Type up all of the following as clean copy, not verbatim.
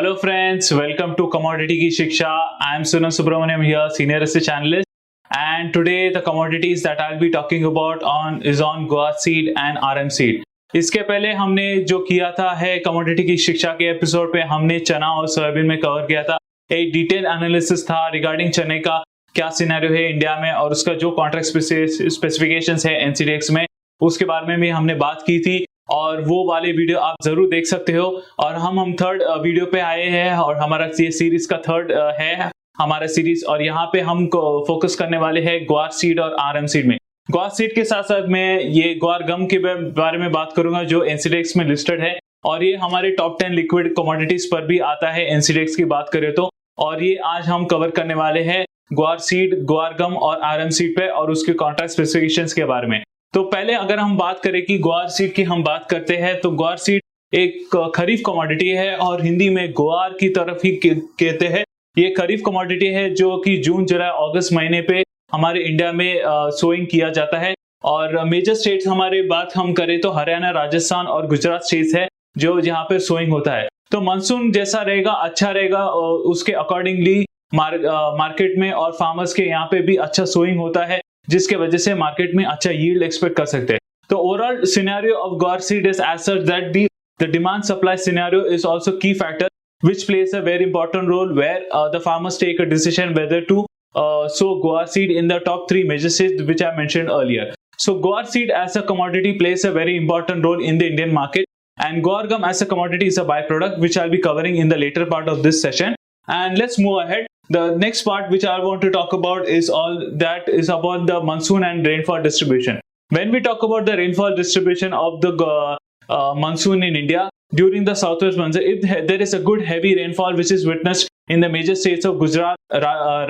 Hello friends, welcome to Commodity की शिक्षा. I am Sunam Subramaniam here, senior research analyst, and today the commodities that I'll be talking about is on Guar seed and RM seed. इसके पहले हमने जो किया था है commodity की शिक्षा के एपिसोड पे हमने चना और सोयाबीन में कवर किया था. एक डिटेल एनालिसिस था रिगार्डिंग चने का क्या सिनेरियो है इंडिया में और उसका जो कॉन्ट्रैक्ट स्पेसिफिकेशंस है एनसीडीएक्स में उसके बारे में भी हमने बात की थी और वो वाले वीडियो आप जरूर देख सकते हो. और हम थर्ड वीडियो पे आए हैं और हमारा ये सीरीज का थर्ड है हमारा सीरीज और यहाँ पे हम फोकस करने वाले हैं ग्वार सीड और आरएम सीड में. ग्वार सीड के साथ साथ मैं ये ग्वार गम के बारे में बात करूंगा जो एनसीडीएक्स में लिस्टेड है और ये हमारे टॉप 10 लिक्विड कमोडिटीज पर भी आता है एनसीडीएक्स की बात करें तो. और ये आज हम कवर करने वाले हैं ग्वार सीड, ग्वार गम और आरएम सीड पे और उसके कॉन्ट्रैक्ट स्पेसिफिकेशंस के बारे में. तो पहले अगर हम बात करें कि ग्वार सीड की हम बात करते हैं तो ग्वार सीड एक खरीफ कमोडिटी है और हिंदी में ग्वार की तरफ ही कहते हैं. ये खरीफ कमोडिटी है जो कि जून जुलाई अगस्त महीने पे हमारे इंडिया में सोइंग किया जाता है. और मेजर स्टेट्स हमारे बात हम करें तो हरियाणा, राजस्थान और गुजरात स्टेट्स है जो जहाँ पे सोइंग होता है. तो मानसून जैसा रहेगा अच्छा रहेगा उसके अकॉर्डिंगली मार्केट में और फार्मर्स के यहाँ पे भी अच्छा सोइंग होता है जिसके वजह से मार्केट में अच्छा यील्ड एक्सपेक्ट कर सकते हैं. तो overall scenario of guar seed is as such that the demand supply scenario is also key factor which plays a very important role where the farmers take a decision whether to sow guar seed in the top 3 major states which I mentioned earlier. So guar seed as a commodity plays a very important role in the Indian market and guar gum as a commodity is a byproduct which I'll be covering in the later part of this session. And let's move ahead. The next part which I want to talk about is all that is about the monsoon and rainfall distribution. When we talk about the rainfall distribution of the monsoon in India during the southwest monsoon, there is a good heavy rainfall which is witnessed in the major states of Gujarat,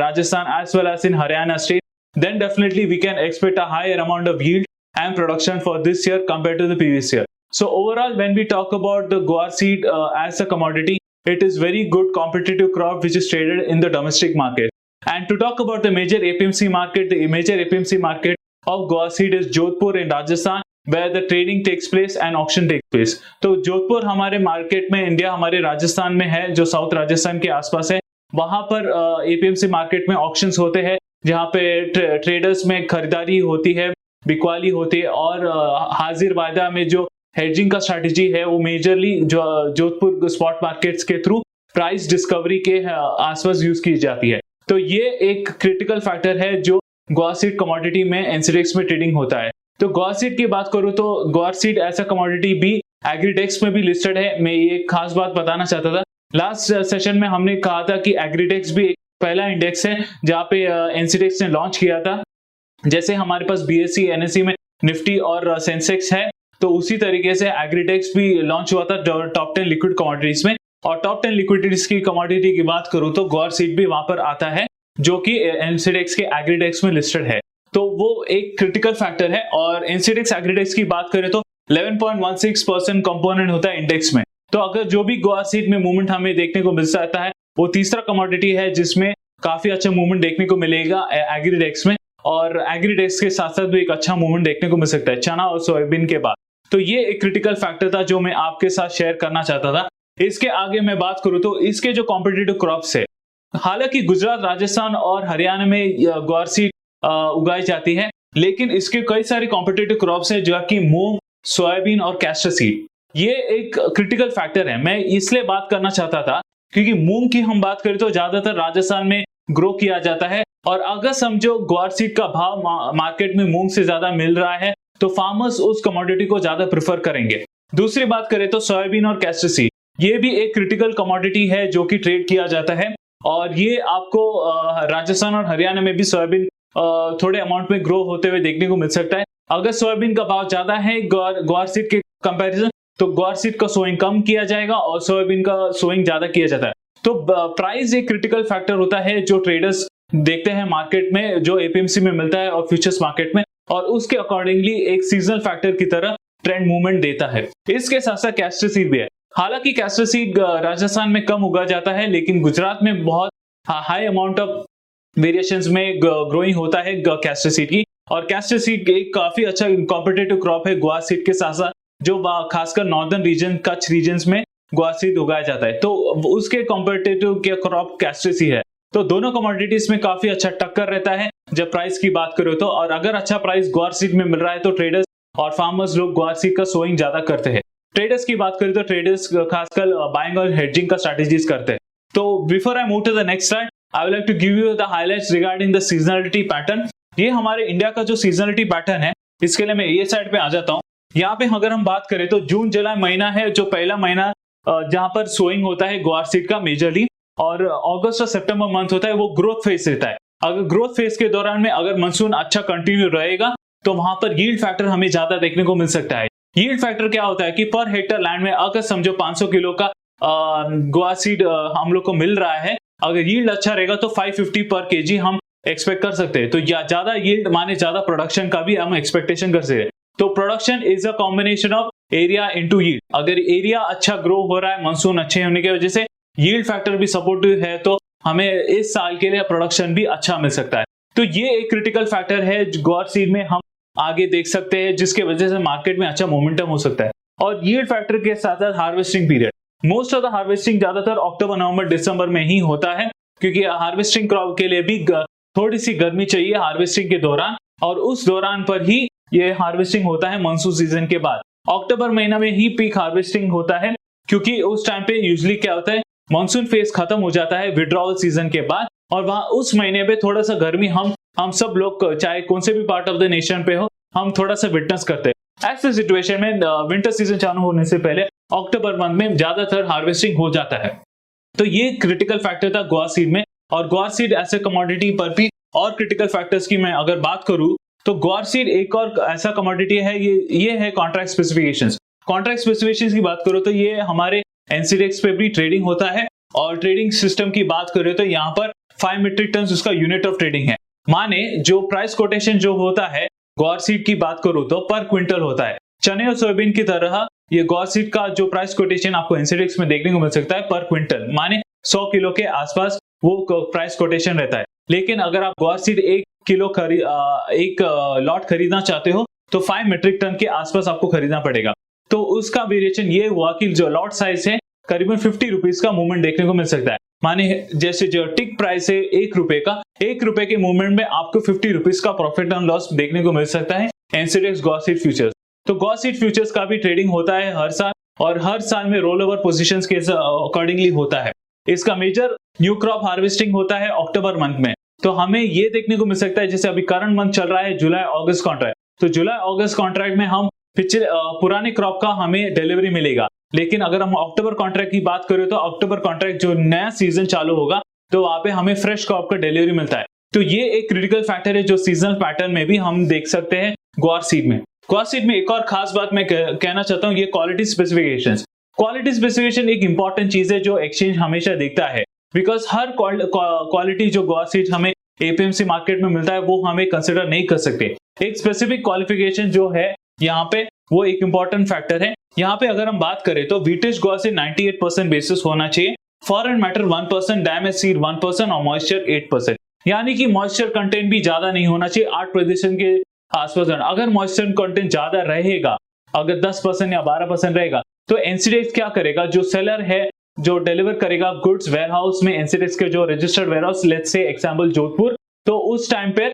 Rajasthan as well as in Haryana state. Then definitely we can expect a higher amount of yield and production for this year compared to the previous year. So overall, when we talk about the guar seed as a commodity, it is very good competitive crop which is traded in the domestic market. And to talk about the major APMC market, the major APMC market of guar seed is Jodhpur in Rajasthan, where the trading takes place and auction takes place. तो जोधपुर हमारे market में India हमारे राजस्थान में है जो south Rajasthan के आसपास है. वहां पर एपीएमसी मार्केट में ऑक्शंस होते हैं जहां पे ट्रेडर्स में खरीदारी होती है, बिकवाली होती है और हाजिर वायदा में जो हेजिंग का स्ट्रैटेजी है वो मेजरली जो जोधपुर स्पॉट मार्केट्स के थ्रू प्राइस डिस्कवरी के आसपास यूज की जाती है. तो ये एक क्रिटिकल फैक्टर है जो ग्वार सीड कमोडिटी में एनसीडीएक्स में ट्रेडिंग होता है. तो ग्वार सीड की बात करूं तो ग्वार सीड ऐसा कमोडिटी भी एग्रीडेक्स में भी लिस्टेड है. मैं ये खास बात बताना चाहता था. लास्ट सेशन में हमने कहा था कि एग्रीडेक्स भी एक पहला इंडेक्स है जहां पे एनसीडीएक्स ने लॉन्च किया था. जैसे हमारे पास बीएसई एनएसई में निफ्टी और सेंसेक्स है तो उसी तरीके से एग्रीडेक्स भी लॉन्च हुआ था टॉप 10 लिक्विड कमोडिटीज में. और टॉप 10 लिक्विडिटीज की कमोडिटी की बात करूं तो ग्वार सीड भी वहां पर आता है जो कि एनसीडीएक्स के एग्रीडेक्स में लिस्टेड है. तो वो एक क्रिटिकल फैक्टर है. और एनसीडीएक्स एग्रीडेक्स की बात करें तो 11.16% कंपोनेंट होता है इंडेक्स में. तो अगर जो भी ग्वार सीड में मूवमेंट हमें देखने को मिल सकता है वो तीसरा कमोडिटी है जिसमें काफी अच्छा मूवमेंट देखने को मिलेगा एग्रीडेक्स में. और एग्रीडेक्स के साथ साथ भी एक अच्छा मूवमेंट देखने को मिल सकता है चना और सोयाबीन के बाद. तो ये एक क्रिटिकल फैक्टर था जो मैं आपके साथ शेयर करना चाहता था. इसके आगे मैं बात करूं तो इसके जो कॉम्पिटिटिव क्रॉप्स है, हालांकि गुजरात, राजस्थान और हरियाणा में ग्वार सीड उगाई जाती है लेकिन इसके कई सारे कॉम्पिटिटिव क्रॉप्स है जो कि मूंग, सोयाबीन और कैस्टर सीड. ये एक क्रिटिकल फैक्टर है. मैं इसलिए बात करना चाहता था क्योंकि मूंग की हम बात करें तो ज्यादातर राजस्थान में ग्रो किया जाता है और अगर समझो ग्वार सीड का भाव मार्केट में मूंग से ज्यादा मिल रहा है तो फार्मर्स उस कमोडिटी को ज्यादा प्रेफर करेंगे. दूसरी बात करें तो सोयाबीन और कैस्टर सीड ये भी एक क्रिटिकल कमोडिटी है जो कि ट्रेड किया जाता है और ये आपको राजस्थान और हरियाणा में भी सोयाबीन थोड़े अमाउंट में ग्रो होते हुए देखने को मिल सकता है. अगर सोयाबीन का भाव ज्यादा है ग्वार सीड के कंपैरिजन तो ग्वार सीड का सोइंग कम किया जाएगा और सोयाबीन का सोइंग ज्यादा किया जाता है. तो प्राइस एक क्रिटिकल फैक्टर होता है जो ट्रेडर्स देखते हैं मार्केट में जो एपीएमसी में मिलता है और फ्यूचर्स मार्केट में और उसके अकॉर्डिंगली एक सीजनल फैक्टर की तरह ट्रेंड मूवमेंट देता है. इसके साथ साथ कैस्टर सीड भी है. हालांकि कैस्टर सीड राजस्थान में कम उगा जाता है लेकिन गुजरात में बहुत हाई अमाउंट ऑफ वेरिएशंस में ग्रोइंग होता है कैस्टर सीड की. और कैस्टर सीड एक काफी अच्छा कॉम्पिटिटिव क्रॉप है ग्वार सीड के साथ साथ जो खासकर नॉर्दर्न रीजन, कच्छ रीजन में गुआर सीड उगाया जाता है, तो उसके कॉम्पिटिटिव क्रॉप कैस्टस ही है। तो दोनों कमोडिटीज में काफी अच्छा टक्कर रहता है जब प्राइस की बात करो तो। और अगर अच्छा प्राइस गुआर सीड में मिल रहा है तो ट्रेडर्स और फार्मर्स लोग गुआर सीड का सोइंग ज्यादा करते हैं। ट्रेडर्स की बात करें तो ट्रेडर्स खासकर बाइंग और हेजिंग का स्ट्रेटेजीज करते हैं। तो before I move to the next slide, I would like to give you the highlights regarding the seasonality pattern. ये हमारे इंडिया का जो सीजनलिटी पैटर्न है, इसके लिए मैं ये साइड पे आ जाता हूँ। यहाँ पे अगर हम बात करें तो जून जुलाई महीना है जो पहला महीना जहां पर सोइंग होता है गुआर सीड का मेजरली, और अगस्त और सितंबर मंथ होता है वो ग्रोथ फेज रहता है। अगर ग्रोथ फेज के दौरान में अगर मानसून अच्छा कंटिन्यू रहेगा तो वहां पर यील्ड फैक्टर हमें ज्यादा देखने को मिल सकता है। यील्ड फैक्टर क्या होता है कि पर हेक्टर लैंड में अगर समझो 500 किलो का गुआर सीड हम लोग को मिल रहा है, अगर यील्ड अच्छा रहेगा तो 550 पर केजी हम एक्सपेक्ट कर सकते हैं। तो ज्यादा यील्ड माने ज्यादा प्रोडक्शन का भी हम एक्सपेक्टेशन कर सकते हैं। तो production is a combination of area into yield. अगर एरिया अच्छा ग्रो हो रहा है मानसून अच्छे होने की वजह से, यील्ड फैक्टर भी सपोर्टिव है, तो हमें इस साल के लिए प्रोडक्शन भी अच्छा मिल सकता है। तो ये एक क्रिटिकल फैक्टर है गुआर सीड में हम आगे देख सकते हैं, जिसके वजह से मार्केट में अच्छा मोमेंटम हो सकता है। और यील्ड फैक्टर के साथ साथ harvesting period, most of the harvesting ज्यादातर अक्टूबर नवंबर दिसंबर में ही होता है, क्योंकि हार्वेस्टिंग क्रॉप के लिए भी थोड़ी सी गर्मी चाहिए हार्वेस्टिंग के दौरान, और उस दौरान पर ही ये हार्वेस्टिंग होता है मानसून सीजन के बाद। अक्टूबर महीना में ही पीक हार्वेस्टिंग होता है, क्योंकि उस टाइम पे यूजुअली क्या होता है, मानसून फेज खत्म हो जाता है विड्रॉवल सीजन के बाद, और वहां उस महीने पे थोड़ा सा गर्मी हम सब लोग चाहे कौन से भी पार्ट ऑफ द नेशन पे हो, हम थोड़ा सा विटनेस करते हैं। ऐसे सिचुएशन में विंटर सीजन चालू होने से पहले अक्टूबर मंथ में ज्यादातर हार्वेस्टिंग हो जाता है। तो ये क्रिटिकल फैक्टर था गुआर सीड में। और गुआर सीड ऐसे कमोडिटी पर भी और क्रिटिकल फैक्टर्स की मैं अगर बात करूं तो गुआर सीड एक और ऐसा कमोडिटी है, ये है कॉन्ट्रैक्ट स्पेसिफिकेशंस। कॉन्ट्रैक्ट स्पेसिफिकेशंस की बात करो तो ये हमारे एनसीडेक्स पे भी ट्रेडिंग होता है, और ट्रेडिंग सिस्टम की बात करें तो यहाँ पर 5 मीट्रिक टन उसका यूनिट ऑफ ट्रेडिंग है। माने जो प्राइस कोटेशन जो होता है गुआर सीड की बात करूं तो पर क्विंटल होता है। चने और सोयाबीन की तरह ये गुआर सीड का जो प्राइस कोटेशन आपको एनसीडेक्स में देखने को मिल सकता है पर क्विंटल, माने 100 किलो के आसपास वो प्राइस कोटेशन रहता है। लेकिन अगर आप गुआर सीड एक लॉट खरीदना चाहते हो तो 5 मीट्रिक टन के आसपास आपको खरीदना पड़ेगा। तो उसका वेरिएशन ये हुआ कि जो लॉट साइज है करीबन 50 रुपीज का मूवमेंट देखने को मिल सकता है। माने जैसे जो टिक प्राइस है 1 रुपए का, 1 रुपए के मूवमेंट में आपको 50 रुपीज का प्रॉफिट एंड लॉस देखने को मिल सकता है एनसीडेक्स गुआर सीड फ्यूचर्स। तो गुआर सीड फ्यूचर्स का भी ट्रेडिंग होता है हर साल, और हर साल में रोल ओवर पोजिशन के अकॉर्डिंगली होता है। इसका मेजर न्यू क्रॉप हार्वेस्टिंग होता है अक्टूबर मंथ में। तो हमें ये देखने को मिल सकता है, जैसे अभी करंट मंथ चल रहा है जुलाई अगस्त कॉन्ट्रैक्ट, तो जुलाई अगस्त कॉन्ट्रैक्ट में हम पिछले पुराने क्रॉप का हमें डिलीवरी मिलेगा। लेकिन अगर हम अक्टूबर कॉन्ट्रैक्ट की बात करें तो अक्टूबर कॉन्ट्रैक्ट जो नया सीजन चालू होगा तो वहां पे हमें फ्रेश क्रॉप का डिलीवरी मिलता है। तो ये एक क्रिटिकल फैक्टर है जो सीजनल पैटर्न में भी हम देख सकते हैं गुआर सीड में। गुआर सीड में एक और खास बात मैं कहना चाहता हूँ, ये क्वालिटी स्पेसिफिकेशंस। क्वालिटी स्पेसिफिकेशन एक इंपॉर्टेंट चीज है जो एक्सचेंज हमेशा देखता है, बिकॉज हर क्वालिटी जो गुआर सीड हमें एपीएमसी मार्केट में मिलता है वो हमें कंसिडर नहीं कर सकते। एक स्पेसिफिक क्वालिफिकेशन जो है यहाँ पे वो एक इंपॉर्टेंट फैक्टर है। यहाँ पे अगर हम बात करें तो वीटेज गुआर सीड 98% बेसिस होना चाहिए, फॉरेन मैटर 1%, डैमेज सीड 1% और मॉइस्चर 8%। यानी कि मॉइस्चर कंटेंट भी ज्यादा नहीं होना चाहिए, 8% के आसपास। अगर मॉइस्चर कंटेंट ज्यादा रहेगा, अगर 10% या 12% रहेगा, तो एनसीडेक्स क्या करेगा, जो सेलर है जो डिलीवर करेगा गुड्स वेयरहाउस में, एनसीडेक्स के जो registered warehouse, let's say example Jodhpur, तो उस टाइम पे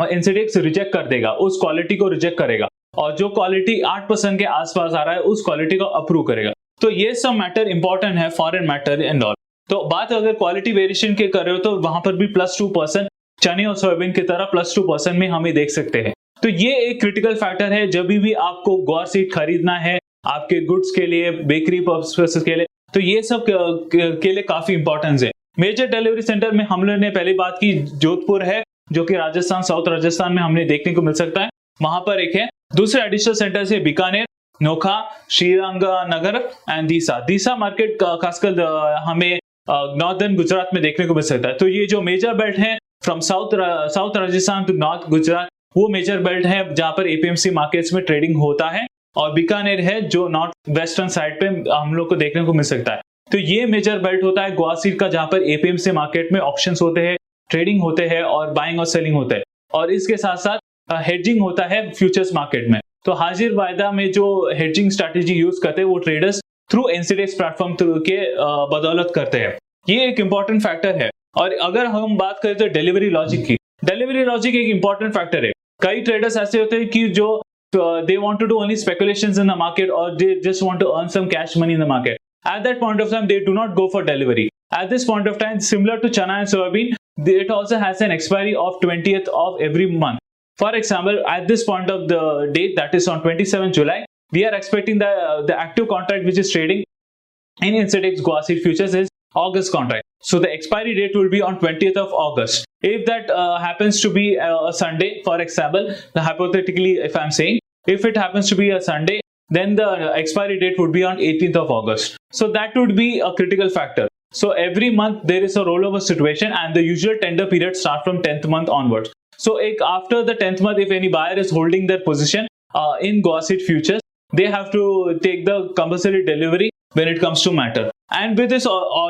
एनसीडेक्स रिजेक्ट कर देगा, उस क्वालिटी को रिजेक्ट करेगा, और जो क्वालिटी 8% के आसपास आ रहा है उस क्वालिटी को अप्रूव करेगा। तो ये सब मैटर इंपॉर्टेंट है, फॉरेन मैटर एंड ऑल। तो बात अगर क्वालिटी वेरिएशन के कर रहे हो तो वहां पर भी +2% चने और सोयाबीन की तरह +2% में हमें देख सकते हैं। तो ये एक क्रिटिकल फैक्टर है जब भी आपको गुआर सीड खरीदना है आपके गुड्स के लिए, बेकरी पर्पसेस के लिए, तो ये सब के लिए काफी इंपॉर्टेंस है। मेजर डिलीवरी सेंटर में हम लोगों ने पहले बात की जोधपुर है, जो कि राजस्थान, साउथ राजस्थान में हमने देखने को मिल सकता है, वहां पर एक है। दूसरे एडिशनल सेंटर से Bikaner, Nokha, श्रीरंगनगर and Deesa market खासकर हमें नॉर्दर्न गुजरात में देखने को मिल सकता है। तो ये जो मेजर बेल्ट है from south Rajasthan to north Gujarat, वो मेजर बेल्ट है जहां पर एपीएमसी मार्केट्स में ट्रेडिंग होता है, और बीकानेर है जो नॉर्थ वेस्टर्न साइड पे हम लोग को देखने को मिल सकता है। तो ये मेजर बेल्ट होता है गुआर सीड का, जहां पर एपीएमसी मार्केट में ऑप्शंस होते हैं, ट्रेडिंग होते हैं और बाइंग और सेलिंग होता है, और इसके साथ साथ हेजिंग होता है फ्यूचर्स मार्केट में। तो हाजिर वायदा में जो हेजिंग स्ट्रैटेजी यूज करते हैं वो traders through NCDEX platform through के बदौलत करते हैं। ये एक इंपॉर्टेंट फैक्टर है। और अगर हम बात करें तो डिलीवरी लॉजिक की, डिलीवरी लॉजिक एक इंपॉर्टेंट फैक्टर है। कई ट्रेडर्स ऐसे होते हैं कि जो they want to do only speculations in the market, or they just want to earn some cash money in the market. At that point of time, they do not go for delivery. At this point of time, similar to chana and soybean, it also has an expiry of 20th of every month. For example, at this point of the date, that is on 27th July, we are expecting the active contract which is trading in Insedex Guar Seed futures is August contract. So the expiry date will be on 20th of August. If that happens to be a Sunday, for example, hypothetically, if I'm saying, if it happens to be a Sunday, then the expiry date would be on 18th of August. So that would be a critical factor. So every month there is a rollover situation, and the usual tender period starts from 10th month onwards. So after the 10th month, if any buyer is holding their position in Guar Seed futures, they have to take the compulsory delivery when it comes to matter. And with this,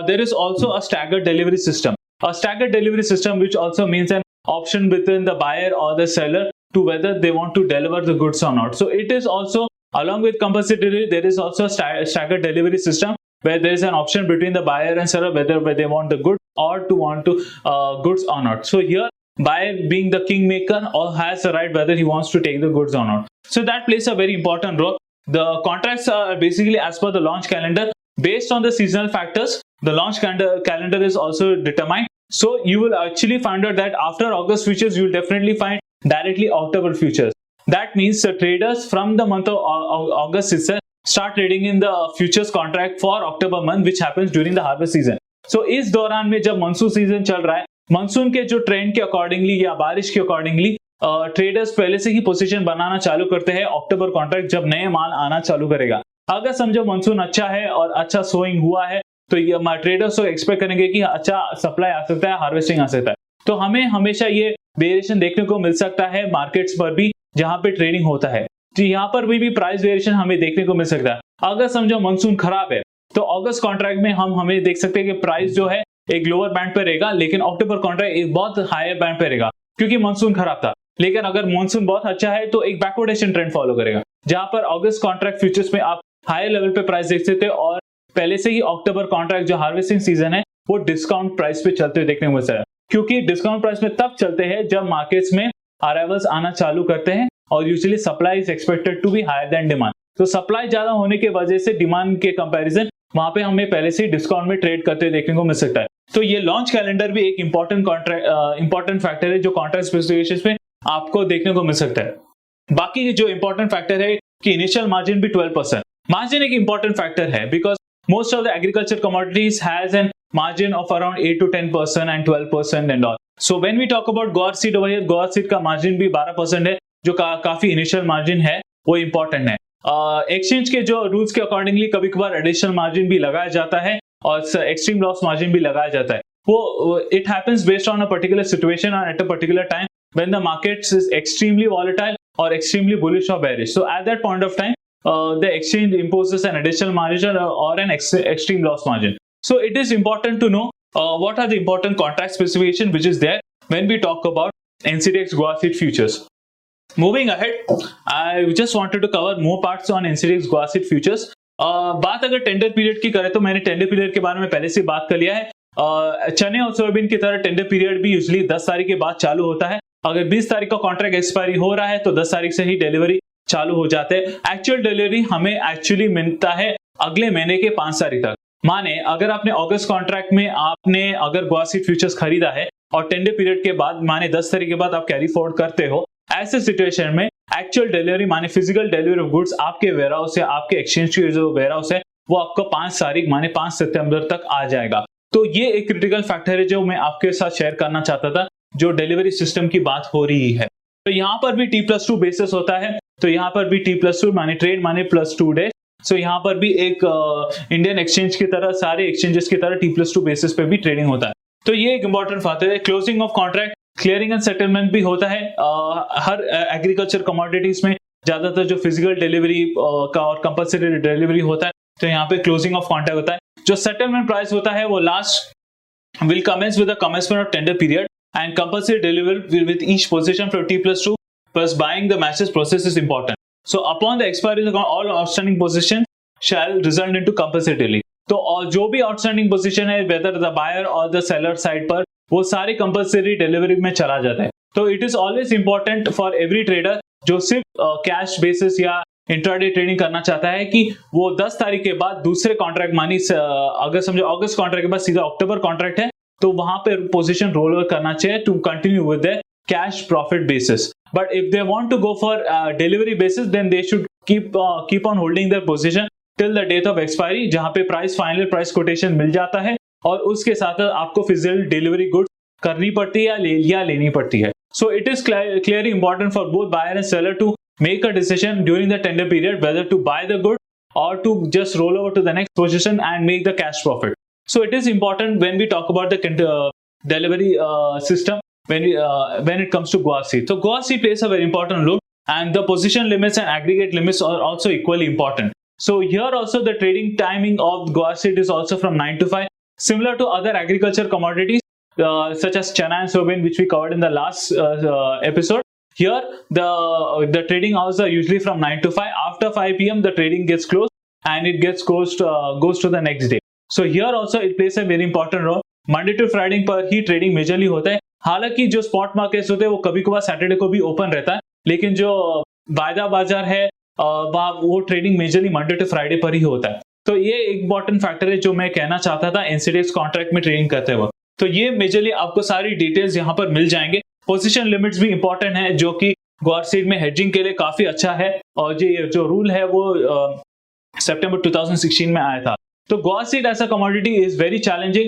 there is also a staggered delivery system. A staggered delivery system, which also means an option within the buyer or the seller to whether they want to deliver the goods or not. So it is also, along with compulsory delivery, there is also a staggered delivery system where there is an option between the buyer and seller whether they want the goods or to want to goods or not. So here, buyer being the kingmaker or has the right whether he wants to take the goods or not. So that plays a very important role. The contracts are basically as per the launch calendar. Based on the seasonal factors, the launch calendar is also determined. So you will actually find out that after August futures, you will definitely find directly October futures. That means the traders from the month of August itself start trading in the futures contract for October month, which happens during the harvest season. So इस दौरान में जब monsoon season चल रहा है, monsoon के जो trend के अकॉर्डिंगली या बारिश के अकॉर्डिंगली ट्रेडर्स पहले से ही पोजीशन बनाना चालू करते हैं अक्टूबर कॉन्ट्रैक्ट जब नए माल आना चालू करेगा। अगर समझो मानसून अच्छा है और अच्छा सोइंग हुआ है तो ये ट्रेडर्स तो एक्सपेक्ट करेंगे कि अच्छा सप्लाई आ सकता है, हार्वेस्टिंग आ सकता है। तो हमें हमेशा ये वेरिएशन देखने को मिल सकता है मार्केट्स पर भी जहां पे ट्रेडिंग होता है। तो यहाँ पर भी प्राइस वेरिएशन हमें देखने को मिल सकता है। अगर समझो मानसून खराब है तो अगस्त कॉन्ट्रैक्ट में हमें देख सकते हैं कि प्राइस जो है एक लोअर बैंड पे रहेगा, लेकिन अक्टूबर कॉन्ट्रैक्ट एक बहुत हायर बैंड पे रहेगा क्योंकि मानसून खराब था। लेकिन अगर मानसून बहुत अच्छा है तो एक बैकवर्डेशन ट्रेंड फॉलो करेगा, जहां पर अगस्त कॉन्ट्रैक्ट फ्यूचर्स में आप हायर लेवल पे प्राइस देख सकते हैं और पहले से ही अक्टूबर कॉन्ट्रैक्ट जो हार्वेस्टिंग सीजन है वो डिस्काउंट प्राइस पे चलते हुए देखने को मिलता है, क्योंकि डिस्काउंट प्राइस में तब चलते हैं जब मार्केट्स में अराइवल्स आना चालू करते हैं और usually supply is expected to be higher than demand. तो सप्लाई ज्यादा होने की वजह से डिमांड के कंपैरिजन वहां पे हमें पहले से ही डिस्काउंट में ट्रेड करते हुए देखने को मिल सकता है। तो ये लॉन्च कैलेंडर भी एक इंपॉर्टेंट फैक्टर है जो कॉन्ट्रैक्ट स्पेसिफिकेशंस में आपको देखने को मिल सकता है। बाकी जो इंपॉर्टेंट फैक्टर है कि इनिशियल मार्जिन भी 12%। मार्जिन एक इंपॉर्टेंट फैक्टर है because most of the agriculture commodities has an margin of around 8 to 10% and 12% and all. So when we talk about Guar Seed over here, Guar Seed का margin भी 12% है जो काफी initial margin है, वो important है। Exchange के जो रूल्स के अकॉर्डिंगली कभी कभार एडिशनल मार्जिन भी लगाया जाता है और एक्सट्रीम लॉस मार्जिन भी लगाया जाता है। वो it happens based on a particular situation और at a particular time when the market is extremely volatile और एक्सट्रीमली बुलिश और bearish. So at that point of time the exchange imposes an additional margin or an extreme loss margin. So it is important to know what are the important contract specifications which is there when we talk about NCDEX Guar Seed futures. Moving ahead, I just wanted to cover more parts on NCDEX Guar Seed futures. बात अगर tender period की करें तो मैंने tender period के बारे में पहले से बात कर लिया है। चने और सोयाबीन की तरह टेंडर पीरियड भी यूजुअली 10 तारीख के बाद चालू होता है। अगर 20 तारीख का कॉन्ट्रैक्ट एक्सपायरी हो रहा है तो 10 तारीख से ही डिलीवरी चालू हो जाते हैं। एक्चुअल डिलीवरी हमें एक्चुअली मिलता है अगले महीने के 5 तारीख तक। माने अगर आपने अगस्त कॉन्ट्रैक्ट में आपने अगर गुआर सीड फ्यूचर्स खरीदा है और टेंडर पीरियड के बाद माने 10 तारीख के बाद आप कैरी फॉरवर्ड करते हो, ऐसे सिचुएशन में एक्चुअल डिलीवरी माने फिजिकल डिलीवरी ऑफ गुड्स आपके वेयरहाउस से आपके एक्सचेंज के जो वेयरहाउस है वो आपको 5 तारीख माने 5 सितंबर तक आ जाएगा। तो ये एक क्रिटिकल फैक्टर है जो मैं आपके साथ शेयर करना चाहता था, जो डिलीवरी सिस्टम की बात हो रही है। तो यहाँ पर भी T+2 बेसिस होता है, तो यहाँ पर भी T+2 माने ट्रेड माने +2 डेज। सो यहाँ पर भी एक इंडियन एक्सचेंज की तरह सारे एक्सचेंजेस की तरह T+2 बेसिस पे भी ट्रेडिंग होता है। तो ये एक इंपॉर्टेंट फैक्टर है। Closing of contract, clearing and settlement भी होता है। हर एग्रीकल्चर कमोडिटीज में ज्यादातर जो फिजिकल डिलीवरी का और कंपल्सरी डिलीवरी होता है, तो यहाँ पे क्लोजिंग ऑफ कॉन्ट्रैक्ट होता है। जो सेटलमेंट प्राइस होता है वो last will commence with the commencement of tender period and compulsory delivery with each position for T+2 plus buying the matches process is important. So upon the expiry of all outstanding positions shall result into compensatorily। तो और जो भी outstanding position है whether the buyer और the seller side पर, वो सारे compulsory delivery में चला जाता है। तो it is always important for every trader जो सिर्फ कैश बेसिस या इंट्राडे ट्रेडिंग करना चाहता है कि वो 10 तारीख के बाद दूसरे कॉन्ट्रैक्ट मानी, अगर समझो अगस्त कॉन्ट्रैक्ट के बाद सीधा अक्टूबर कॉन्ट्रैक्ट है, तो वहां पे पोजीशन रोल ओवर करना चाहिए to continue with the cash profit basis. But if they want to go for delivery basis then they should keep on holding their position till the date of expiry, जहां पे final price quotation मिल जाता है और उसके साथ आपको physical delivery goods करनी पड़ती है या लेनी पड़ती है। So it is clearly important for both buyer and seller to make a decision during the tender period whether to buy the good or to just roll over to the next position and make the cash profit. So it is important when we talk about the delivery system when it comes to Guar seed. So Guar seed plays a very important role, and the position limits and aggregate limits are also equally important. So here also the trading timing of Guar seed is also from 9 to 5, similar to other agriculture commodities such as chana and soybean, which we covered in the last episode. Here the trading hours are usually from 9 to 5. After 5 p.m. the trading gets closed and it gets closed goes to the next day. So here also it plays a very important role. Monday to Friday पर ही trading majorly होता है। हालांकि जो spot markets होते हैं वो कभी कभार सैटरडे को भी ओपन रहता है, लेकिन जो वायदा बाजार है वो trading majorly Monday to Friday पर ही होता है। तो ये एक इंपॉर्टेंट फैक्टर है जो मैं कहना चाहता था एनसीडीएक्स कॉन्ट्रैक्ट में ट्रेडिंग करते वक्त। तो ये मेजरली आपको सारी डिटेल्स यहाँ पर मिल जाएंगे। पोजीशन लिमिट्स भी इंपॉर्टेंट है जो कि ग्वार सीड में हेजिंग के लिए काफी अच्छा है, और ये जो रूल है वो सितंबर 2016 में आया था। तो guar seed as a commodity is very challenging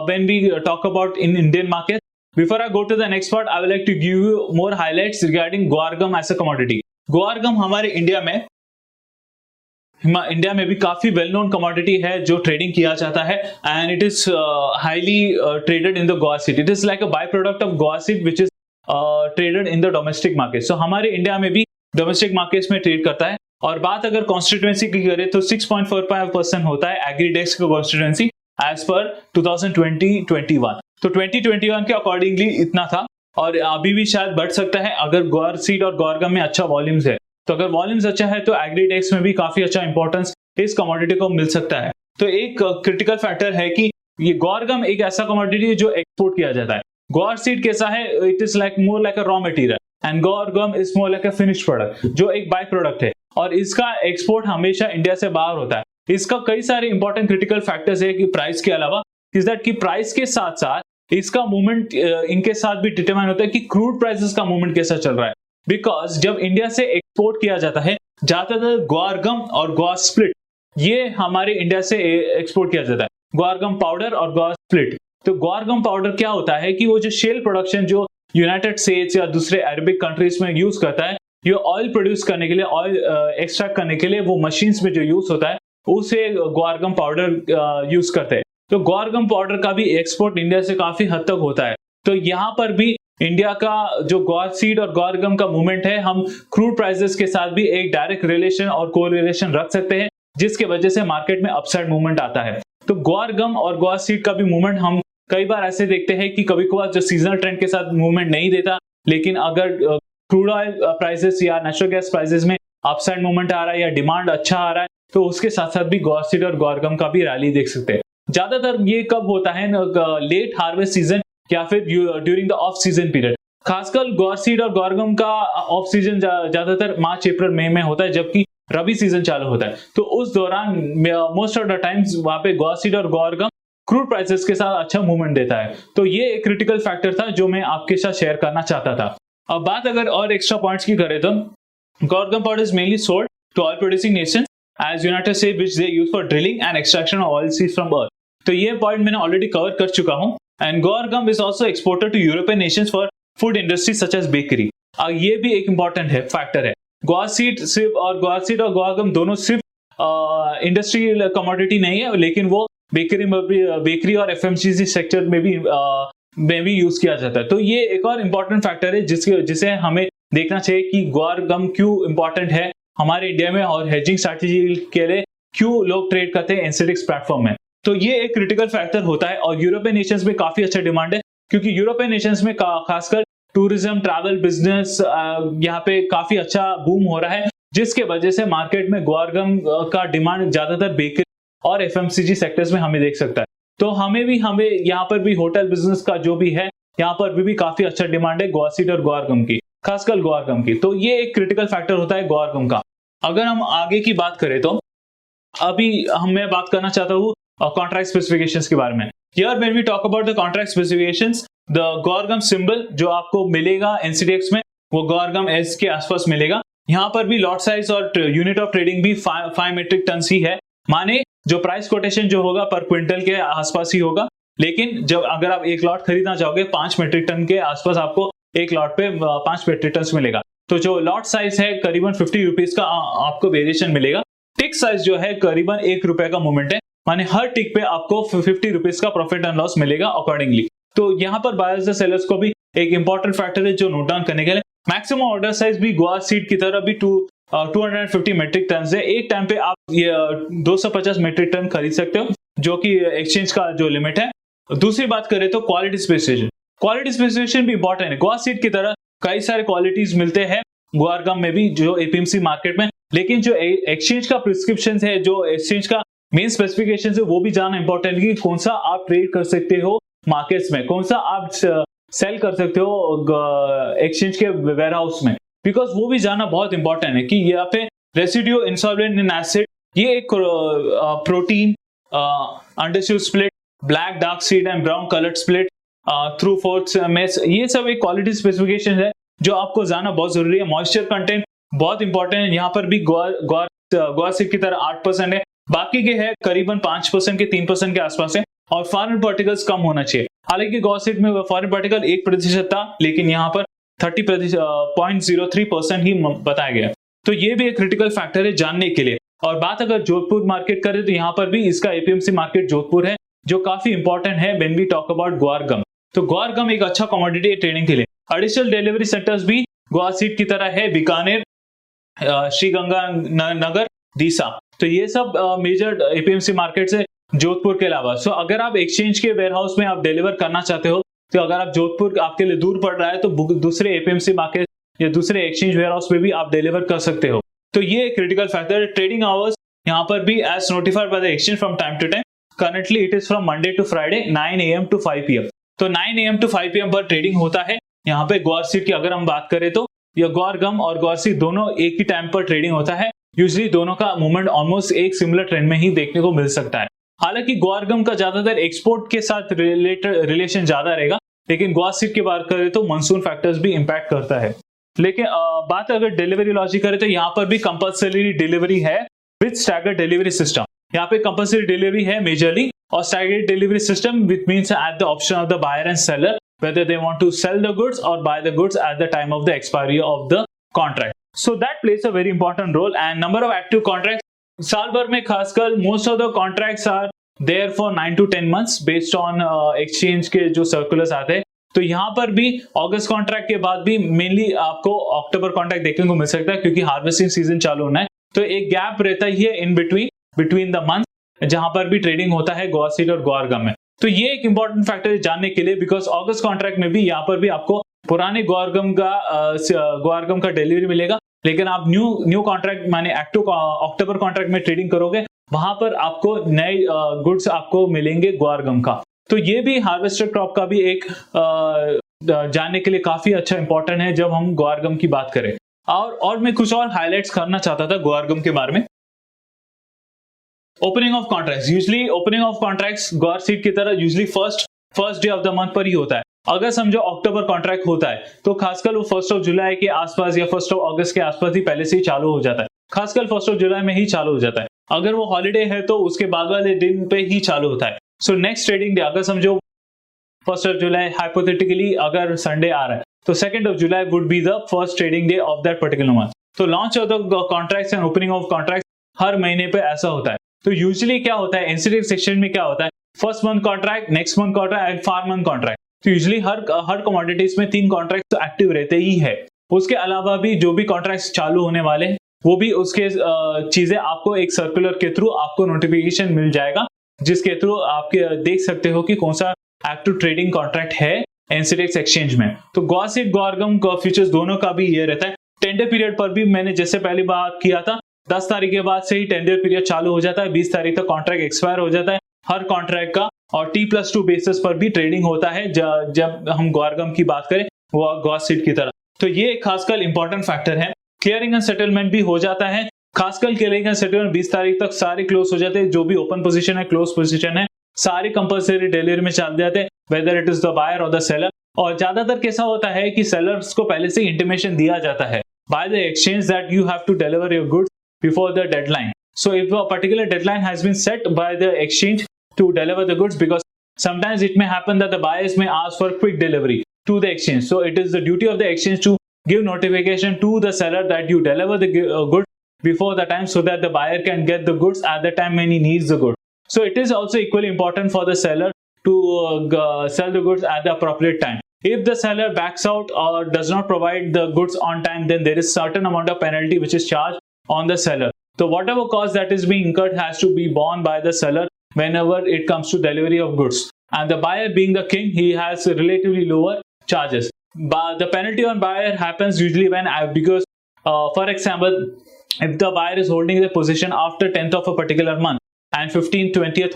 when we talk about in Indian market. Before I go to the next part I would like to give you more highlights regarding guar gum as a commodity. ग्वार गम हमारे India में भी काफी well known commodity है जो trading किया जाता है, and it is highly traded in the guar seed. It is like a byproduct of guar seed which is traded in the domestic market. So हमारे इंडिया में भी डोमेस्टिक मार्केट्स में trade करता है। और बात अगर कॉन्स्टिट्यूएंसी की करें तो 6.45% होता है एग्रीडेक्स का कॉन्स्टिट्यूएंसी एज पर 2020-21। तो 2021 के अकॉर्डिंगली इतना था, और अभी भी शायद बढ़ सकता है अगर ग्वार सीड और ग्वार गम में अच्छा वॉल्यूम्स है। तो अगर वॉल्यूम्स अच्छा है तो एग्रीडेक्स में भी काफी अच्छा इंपॉर्टेंस इस कमोडिटी को मिल सकता है। तो एक क्रिटिकल फैक्टर है कि ये ग्वार गम एक ऐसा कमोडिटी है जो एक्सपोर्ट किया जाता है। ग्वार सीड कैसा है, it is like more like a raw material, and guar gum is more like a finished product जो एक बाय प्रोडक्ट है, और इसका एक्सपोर्ट हमेशा इंडिया से बाहर होता है। इसका कई सारे इंपॉर्टेंट क्रिटिकल फैक्टर्स है कि प्राइस के अलावा इज दैट कि प्राइस के साथ साथ इसका मूवमेंट इनके साथ भी डिटरमाइन होता है कि क्रूड प्राइसेस का मूवमेंट कैसा चल रहा है। बिकॉज जब इंडिया से एक्सपोर्ट किया जाता है ज्यादातर ग्वार गम और ग्वार स्प्लिट ये हमारे इंडिया से एक्सपोर्ट किया जाता है, ग्वार गम पाउडर और ग्वार स्प्लिट। तो ग्वार गम पाउडर क्या होता है कि वो जो शेल प्रोडक्शन जो यूनाइटेड स्टेट्स या दूसरे अरबिक कंट्रीज में यूज करता है, ये ऑयल प्रोड्यूस करने के लिए, ऑयल एक्सट्रैक्ट करने के लिए वो मशीन्स में जो यूज होता है उसे ग्वार गम पाउडर यूज करते हैं। तो ग्वार गम पाउडर का भी एक्सपोर्ट इंडिया से काफी हद तक होता है। तो यहाँ पर भी इंडिया का जो ग्वार सीड और ग्वार गम का मूवमेंट है, हम क्रूड प्राइसेस के साथ भी एक डायरेक्ट रिलेशन और कोरिलेशन रख सकते हैं, जिसके वजह से मार्केट में अपसाइड मूवमेंट आता है। तो ग्वार गम और ग्वार सीड का भी मूवमेंट हम कई बार ऐसे देखते हैं कि कभी कभार जो सीजनल ट्रेंड के साथ मूवमेंट नहीं देता, लेकिन अगर क्रूड ऑयल प्राइसेस या नेचुरल गैस प्राइसेस में अपसाइड मूवमेंट आ रहा है या डिमांड अच्छा आ रहा है, तो उसके साथ साथ भी ग्वार सीड और ग्वार गम का भी रैली देख सकते हैं। ज्यादातर ये कब होता है, लेट हार्वेस्ट सीजन या फिर during the off season period. खासकर ग्वार सीड और ग्वार गम का ऑफ सीजन ज्यादातर मार्च अप्रैल मई में होता है, जबकि रबी सीजन चालू होता है। तो उस दौरान मोस्ट ऑफ द टाइम्स वहां पे ग्वार सीड और ग्वार गम क्रूड प्राइसेस के साथ अच्छा मूवमेंट देता है। तो ये एक क्रिटिकल फैक्टर था जो मैं आपके साथ शेयर करना चाहता था। अब बात अगर और एक्स्ट्रा पॉइंट्स की करें तो guar gum powder is mainly sold to oil producing nation as United States which they use for drilling and extraction of oil seeds from earth. तो ये पॉइंट मैंने ऑलरेडी कवर कर चुका हूं। And guar gum is also exported to European nations for food industry such as bakery. ये भी एक important है फैक्टर है। ग्वार सीड और ग्वार गम दोनों सिर्फ इंडस्ट्रियल कमोडिटी नहीं है, लेकिन वो बेकरी और एफएमसीजी सेक्टर में भी यूज किया जाता है। तो ये एक और इम्पोर्टेंट फैक्टर है जिसे हमें देखना चाहिए कि ग्वार गम क्यों इंपॉर्टेंट है हमारे इंडिया में, और हेजिंग स्ट्रैटेजी के लिए क्यों लोग ट्रेड करते हैं एनसीडीएक्स प्लेटफॉर्म में। तो ये एक क्रिटिकल फैक्टर होता है। और यूरोपियन नेशंस में काफी अच्छा डिमांड है, क्योंकि यूरोपियन नेशंस में खासकर टूरिज्म, ट्रैवल, बिजनेस यहाँ पे काफी अच्छा बूम हो रहा है, जिसके वजह से मार्केट में ग्वार गम का डिमांड ज्यादातर बेकरी और एफएमसीजी सेक्टर्स में हमें देख सकता है। तो हमें यहाँ पर भी होटल बिजनेस का जो भी है, यहाँ पर भी काफी अच्छा डिमांड है गुआर सीड और ग्वार गम की, खासकर ग्वार गम की। तो ये एक क्रिटिकल फैक्टर होता है ग्वार गम का। अगर हम आगे की बात करें तो अभी मैं बात करना चाहता हूँ कॉन्ट्रैक्ट स्पेसिफिकेशंस के बारे में। Here when we talk about the contract specifications, the guar gum symbol जो आपको मिलेगा एनसीडीएक्स में वो ग्वार गम एस के आसपास मिलेगा। यहाँ पर भी लॉट साइज और यूनिट ऑफ ट्रेडिंग भी 5 मेट्रिक टन ही है, माने जो प्राइस कोटेशन जो होगा पर क्विंटल के आसपास ही होगा। लेकिन जब अगर आप एक लॉट खरीदना चाहोगे 5 मेट्रिक टन के आसपास आपको एक लॉट पे 5 मेट्रिक टन मिलेगा। तो जो लॉट साइज है करीबन 50 रुपीज का आपको वेरिएशन मिलेगा। टिक साइज जो है करीबन ₹1 का मूवमेंट है, माने हर टिक पे आपको 50 रुपीज का प्रॉफिट एंड लॉस मिलेगा अकॉर्डिंगली। तो यहाँ पर बायर्स और सेलर्स को भी एक इंपॉर्टेंट फैक्टर है जो नोट डाउन करने के लिए। मैक्सिमम ऑर्डर साइज भी गुआर सीड की तरह भी 250 मेट्रिक टन है। एक टाइम पे आप 250 मेट्रिक टन खरीद सकते हो, जो कि एक्सचेंज का जो लिमिट है। दूसरी बात करें तो क्वालिटी स्पेसिफिकेशन, क्वालिटी स्पेसिफिकेशन भी इंपॉर्टेंट है। गुआर सीड की तरह कई सारे क्वालिटीज मिलते हैं गुआर गम में भी जो एपीएमसी मार्केट में, लेकिन जो एक्सचेंज का प्रिस्क्रिप्शन है, जो एक्सचेंज का मेन स्पेसिफिकेशन है, वो भी जानना इंपॉर्टेंट है कि कौन सा आप ट्रेड कर सकते हो मार्केट्स में, कौन सा आप सेल कर सकते हो एक्सचेंज के वेयर हाउस में, बिकॉज वो भी जानना बहुत इंपॉर्टेंट है कि यहाँ पे रेसिड्यू इंसॉल्वेंट इन एसिड, ये एक protein undershoot split, black dark seed and brown coloured split through fourth mesh, ये सब एक क्वालिटी स्पेसिफिकेशन है जो आपको जानना बहुत जरूरी है। मॉइस्चर कंटेंट बहुत इंपॉर्टेंट है, यहाँ पर भी गुआर सीड की तरह 8% है, बाकी के है करीबन 5% के 3% के आसपास है, और फॉरेन पार्टिकल्स कम होना चाहिए। हालांकि गुआर सीड में फॉरेन पार्टिकल 1% था, लेकिन यहाँ पर 30.03% ही बताया गया। तो ये भी एक क्रिटिकल फैक्टर है जानने के लिए। और बात अगर जोधपुर मार्केट करें तो यहाँ पर भी इसका एपीएमसी मार्केट जोधपुर है, जो काफी इंपॉर्टेंट है व्हेन वी टॉक अबाउट गुआर गम। तो गुआर गम एक अच्छा कमोडिटी है ट्रेडिंग के लिए। एडिशनल डिलीवरी सेंटर्स भी गुआर सीड की तरह है, बीकानेर, श्रीगंगानगर, दीसा। तो ये सब मेजर एपीएमसी मार्केट्स है जोधपुर के अलावा। सो अगर आप एक्सचेंज के वेयर हाउस में आप डिलीवर करना चाहते हो, तो अगर आप जोधपुर आपके लिए दूर पड़ रहा है तो दूसरे एपीएमसी मार्केट या दूसरे एक्सचेंज वेयर हाउस में भी आप डिलीवर कर सकते हो। तो ये क्रिटिकल फैक्टर है। ट्रेडिंग आवर्स यहाँ पर भी as notified by the exchange from time to time, currently it is from Monday to Friday 9 AM to 5 PM। तो 9 AM to 5 PM पर ट्रेडिंग होता है। यहाँ पे गुआर सीड की अगर हम बात करें तो या गुआर गम और गुआर सीड दोनों एक ही टाइम पर ट्रेडिंग होता है। यूजुअली दोनों का मूवमेंट ऑलमोस्ट एक सिमिलर ट्रेंड में ही देखने को मिल सकता है। हालांकि गुआर गम का ज्यादातर एक्सपोर्ट के साथ रिलेशन ज्यादा रहेगा, लेकिन गुआर सीड की बात करें तो मानसून फैक्टर्स भी इंपैक्ट करता है। लेकिन बात अगर डिलीवरी लॉजिक करें तो यहाँ पर भी कंपल्सरी डिलीवरी है विद स्टैगर्ड डिलीवरी सिस्टम। यहाँ पे कंपल्सरी डिलीवरी है मेजरली, और staggered delivery system which means at the option of the buyer and seller whether they want to sell the goods or buy the goods at the time of the expiry of the contract. So that plays a very important role. And number of active contracts साल भर में खासकर most of the contracts are there for 9 to 10 months based on exchange के जो circulars आते हैं। तो यहाँ पर भी अगस्त कॉन्ट्रैक्ट के बाद भी मेनली आपको अक्टूबर कॉन्ट्रैक्ट देखने को मिल सकता है, क्योंकि हार्वेस्टिंग सीजन चालू होना है। तो एक गैप रहता ही है इन बिटवीन द मंथ जहां पर भी ट्रेडिंग होता है गुआर सीड और गुआर गम में। तो ये एक इंपॉर्टेंट फैक्टर है जानने के लिए, बिकॉज अगस्त कॉन्ट्रैक्ट में भी यहाँ पर भी आपको पुराने गुआर गम का डिलीवरी मिलेगा, लेकिन आप न्यू कॉन्ट्रैक्ट माने एक्टिव अक्टूबर कॉन्ट्रैक्ट में ट्रेडिंग करोगे, वहां पर आपको नए गुड्स आपको मिलेंगे गुआर गम का। तो ये भी हार्वेस्टर क्रॉप का भी एक जानने के लिए काफी अच्छा इंपॉर्टेंट है जब हम गुआर गम की बात करें। और मैं कुछ और हाईलाइट्स करना चाहता था गुआर गम के बारे में। Opening of contracts, usually opening of contracts गुआर सीड की तरह usually first day of the month पर ही होता है। अगर समझो अक्टूबर कॉन्ट्रैक्ट होता है तो खासकर वो 1 जुलाई के आसपास या 1 अगस्त के आसपास ही पहले से ही चालू हो जाता है, खासकर 1 जुलाई में ही चालू हो जाता है। अगर वो हॉलीडे है तो उसके बाद वाले दिन पे ही चालू होता है। सो नेक्स्ट ट्रेडिंग डे अगर समझो 1 जुलाई हाइपोथेटिकली अगर संडे आ रहा है तो 2 July would be the first trading day of that particular month. तो launch of the contracts and opening of contracts हर महीने पे ऐसा होता है। तो यूजुअली क्या होता है एनसीडी सेक्शन में क्या होता है, first month contract, next month contract and 4 month contract. तो यूजुअली हर कमोडिटीज में 3 कॉन्ट्रैक्ट तो एक्टिव रहते ही है। उसके अलावा भी जो भी कॉन्ट्रैक्ट चालू होने वाले हैं वो भी उसके चीजें आपको एक सर्कुलर के थ्रू आपको नोटिफिकेशन मिल जाएगा, जिसके थ्रू आप देख सकते हो कि कौन सा एक्टिव ट्रेडिंग कॉन्ट्रैक्ट है एनसीडीएक्स एक्सचेंज में। तो गुआर सीड गुआर गम फ्यूचर्स दोनों का भी ये रहता है टेंडर पीरियड पर भी मैंने जैसे पहली बात किया था, 10 तारीख के बाद से ही टेंडर पीरियड चालू हो जाता है, 20 तारीख तक कॉन्ट्रैक्ट एक्सपायर हो जाता है हर कॉन्ट्रैक्ट का, और T+2 बेसिस पर भी ट्रेडिंग होता है जब हम ग्वार गम की बात करें वो ग्वार सीड की तरह। तो ये खासकर इंपॉर्टेंट फैक्टर है। क्लियरिंग एंड सेटलमेंट भी हो जाता है, खासकर क्लियरिंग एंड सेटलमेंट 20 तारीख तक सारे क्लोज हो जाते हैं, जो भी ओपन पोजीशन है, क्लोज पोजीशन है, सारे कंपलसरी डिलीवरी में चल जाते हैं, whether it is the buyer और द सेलर। और ज्यादातर कैसा होता है कि सेलर्स को पहले से इंटीमेशन दिया जाता है by the exchange that you have to deliver your goods before the deadline. So if a particular deadline has been set by the exchange to deliver the goods, because sometimes it may happen that the buyers may ask for quick delivery to the exchange. So it is the duty of the exchange to give notification to the seller that you deliver the goods before the time, so that the buyer can get the goods at the time when he needs the goods. So it is also equally important for the seller to sell the goods at the appropriate time. If the seller backs out or does not provide the goods on time, then there is certain amount of penalty which is charged on the seller. So whatever cost that is being incurred has to be borne by the seller whenever it comes to delivery of goods, and the buyer being the king, he has relatively lower charges. But the penalty on buyer happens usually when because for example, if the buyer is holding the position after 10th of a particular month and 15th 20th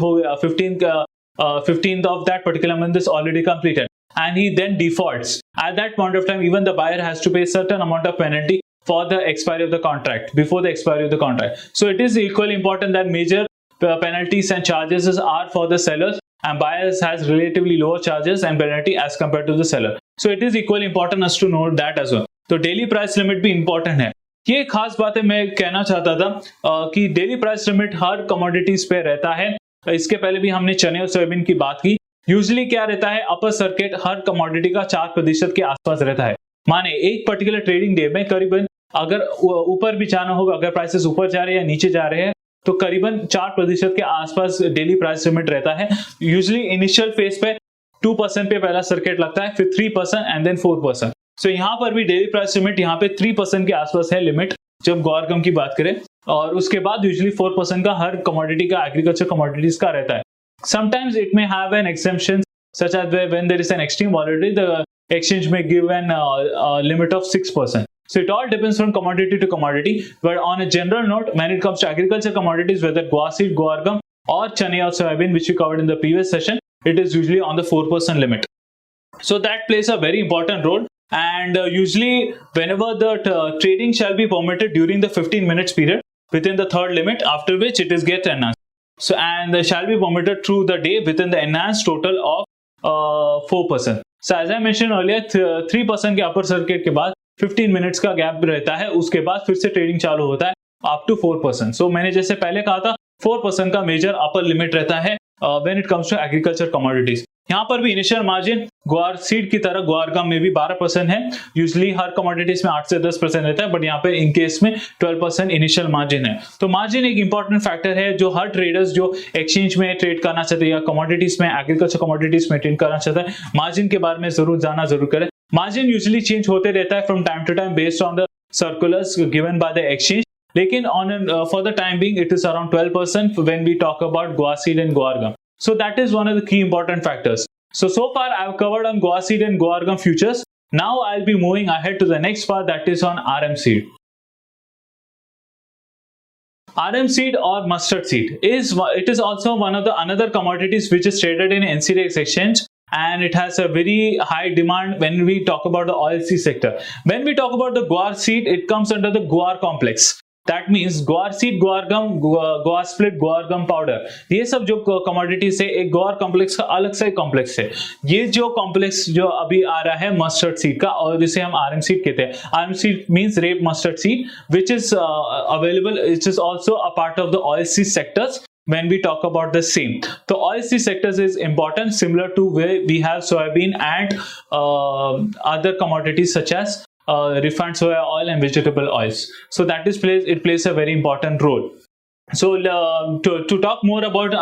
15th of that particular month is already completed, and he then defaults, at that point of time even the buyer has to pay certain amount of penalty for the expiry of the contract, before the expiry of the contract. So it is equally important that major penalties and charges are for the sellers, and buyers has relatively lower charges and penalty as compared to the seller. So it is equally important us to know that as well. तो daily price limit भी important है। ये खास बात है, मैं कहना चाहता था कि डेली प्राइस लिमिट हर कमोडिटीज पे रहता है। इसके पहले भी हमने चने और सोयाबीन की बात की। यूजुअली क्या रहता है, अपर सर्किट हर कमोडिटी का 4% के आसपास रहता है। माने एक पर्टिकुलर ट्रेडिंग डे में करीबन अगर ऊपर भी जाना होगा, अगर प्राइसेस ऊपर जा रहे हैं या नीचे जा रहे हैं, तो करीबन 4% के आसपास डेली प्राइस लिमिट रहता है। यूजुअली इनिशियल फेज पे 2% पे पहला सर्किट लगता है, फिर 3% एंड देन 4%। सो यहाँ पर भी डेली प्राइस लिमिट यहाँ पे 3% के आसपास है लिमिट जब ग्वार गम की बात करें, और उसके बाद यूजुअली 4% का हर कमोडिटी का, एग्रीकल्चर कमोडिटीज का रहता है। Sometimes it may have an exception such as when there is an extreme volatility, the exchange may give an limit of 6%. So it all depends from commodity to commodity. But on a general note, when it comes to agriculture commodities, whether guar seed, guar gum, or chane or soybean, which we covered in the previous session, it is usually on the 4% limit. So that plays a very important role. And usually, whenever the trading shall be permitted during the 15 minutes period within the third limit, after which it is get enhanced. So and shall be permitted through the day within the enhanced total of 4%. So as I mentioned earlier, 3% के upper circuit के बाद 15 minutes का gap रहता है, उसके बाद फिर से ट्रेडिंग चालू होता है अप टू 4%. सो मैंने जैसे पहले कहा था 4% का मेजर अपर लिमिट रहता है when it comes to agriculture commodities. यहाँ पर भी इनिशियल मार्जिन ग्वार सीड की तरह ग्वार गम में भी 12% है। यूजुअली हर कमोडिटीज में 8 से 10% रहता है, बट यहाँ पे इन केस में 12% इनिशियल मार्जिन है। तो मार्जिन एक इंपॉर्टेंट फैक्टर है जो हर ट्रेडर्स जो एक्सचेंज में ट्रेड करना चाहते हैं या कमोडिटीज में, एग्रीकल्चर कमोडिटीज में ट्रेड करना चाहता है, मार्जिन के बारे में जरूर जाना जरूर करें। मार्जिन यूजुअली चेंज होते रहता है from time to time based on the circulars given by the exchange, लेकिन for the time being it is around 12% when we talk about guar seed and guar gum. So that is one of the key important factors. So far I have covered on guar seed and guar gum futures. Now I'll be moving ahead to the next part, that is on RM seed. RM seed or mustard seed is also one of the another commodities which is traded in NCDEX exchange, and it has a very high demand when we talk about the oilseed sector. When we talk about the guar seed, it comes under the guar complex. That means guar seed, guar gum, guar split, guar gum powder, ये सब जो commodities है एक गुआर complex का अलग सा complex है। ये जो कॉम्प्लेक्स जो अभी आ रहा है मस्टर्ड सीड का, और जिसे हम आरएम सीड कहते हैं। RM seed means rape mustard seed which is available, it is also a part of the oilseed sectors when we talk about the same. So oilseed sectors is important, similar to where we have soybean and other commodities such as refined soya oil and vegetable oils. So that is plays a very important role. So to talk more about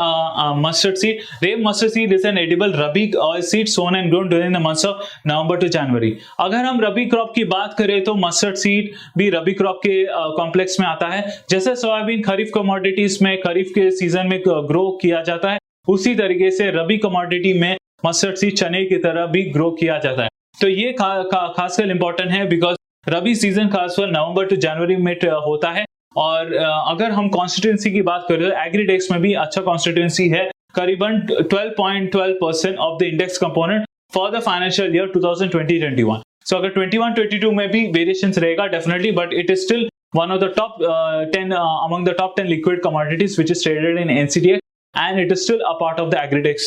mustard seed, rape mustard seed is an edible rabi oil seed sown and grown during the months of November to January. अगर हम रबी crop की बात करें तो mustard seed भी रबी crop के complex में आता है। जैसे सोयाबीन खरीफ कमोडिटीज में खरीफ के सीजन में ग्रो किया जाता है, उसी तरीके से रबी कमोडिटी में मस्टर्ड सीड चने की तरह भी ग्रो किया जाता है। तो ये खासकर इंपॉर्टेंट है बिकॉज रबी सीजन खासकर नवंबर टू जनवरी में होता है। और अगर हम कॉन्स्टिट्यूंसी की बात करें तो एग्रीडेक्स में भी अच्छा कॉन्स्टिट्यूंसी है, करीबन 12.12% of the index component for the financial year 2020-21। सो अगर 21-22 में भी वेरिएशंस रहेगा definitely, but it is still one of the top 10 among the top 10 liquid commodities which is traded in NCDX and it is still a part of the Agridex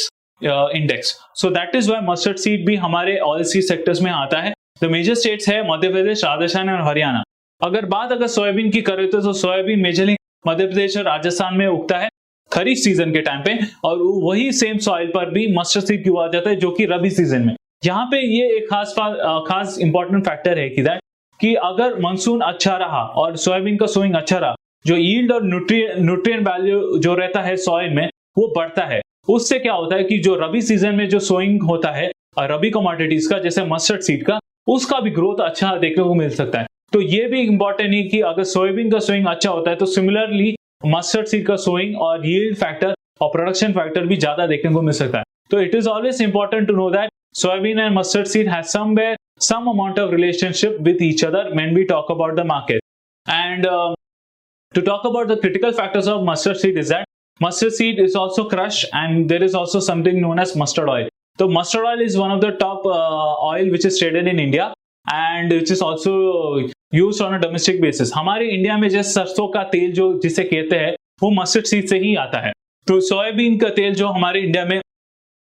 index. So that is why mustard seed भी हमारे oil seed sectors में आता है। The major states है मध्य प्रदेश, राजस्थान और हरियाणा। अगर soybean की करें तो सोयाबीन मेजरली मध्य प्रदेश और राजस्थान में उगता है खरीफ सीजन के टाइम पे, और वही सेम सॉइल पर भी मस्टर्ड सीड उगाया जाता है जो कि रबी सीजन में। यहाँ पे ये एक खास इंपॉर्टेंट फैक्टर है कि अगर मानसून अच्छा रहा और सोयाबीन का सोइंग अच्छा रहा, जो यील्ड और न्यूट्रिएंट वैल्यू जो रहता है सॉइल में वो बढ़ता है। उससे क्या होता है कि जो रबी सीजन में जो सोइंग होता है रबी कमोडिटीज का जैसे मस्टर्ड सीड का, उसका भी ग्रोथ अच्छा देखने को मिल सकता है। तो ये भी इंपॉर्टेंट है कि अगर सोयाबीन का सोइंग अच्छा होता है तो सिमिलरली मस्टर्ड सीड का सोइंग और यील्ड फैक्टर और प्रोडक्शन फैक्टर भी ज्यादा देखने को मिल सकता है। तो it is always important to know that soybean and mustard seed has some amount of relationship with each other when we talk about the market. And to talk about the critical factors of mustard seed is that mustard seed is also crushed and there is also something known as mustard oil. So mustard oil is one of the top oil which is traded in India and which is also used on a domestic basis. हमारे India में जैसे सरसों का तेल जो जिसे कहते हैं वो मस्टर्ड सीड से ही आता है। तो सोयाबीन का तेल जो हमारे इंडिया में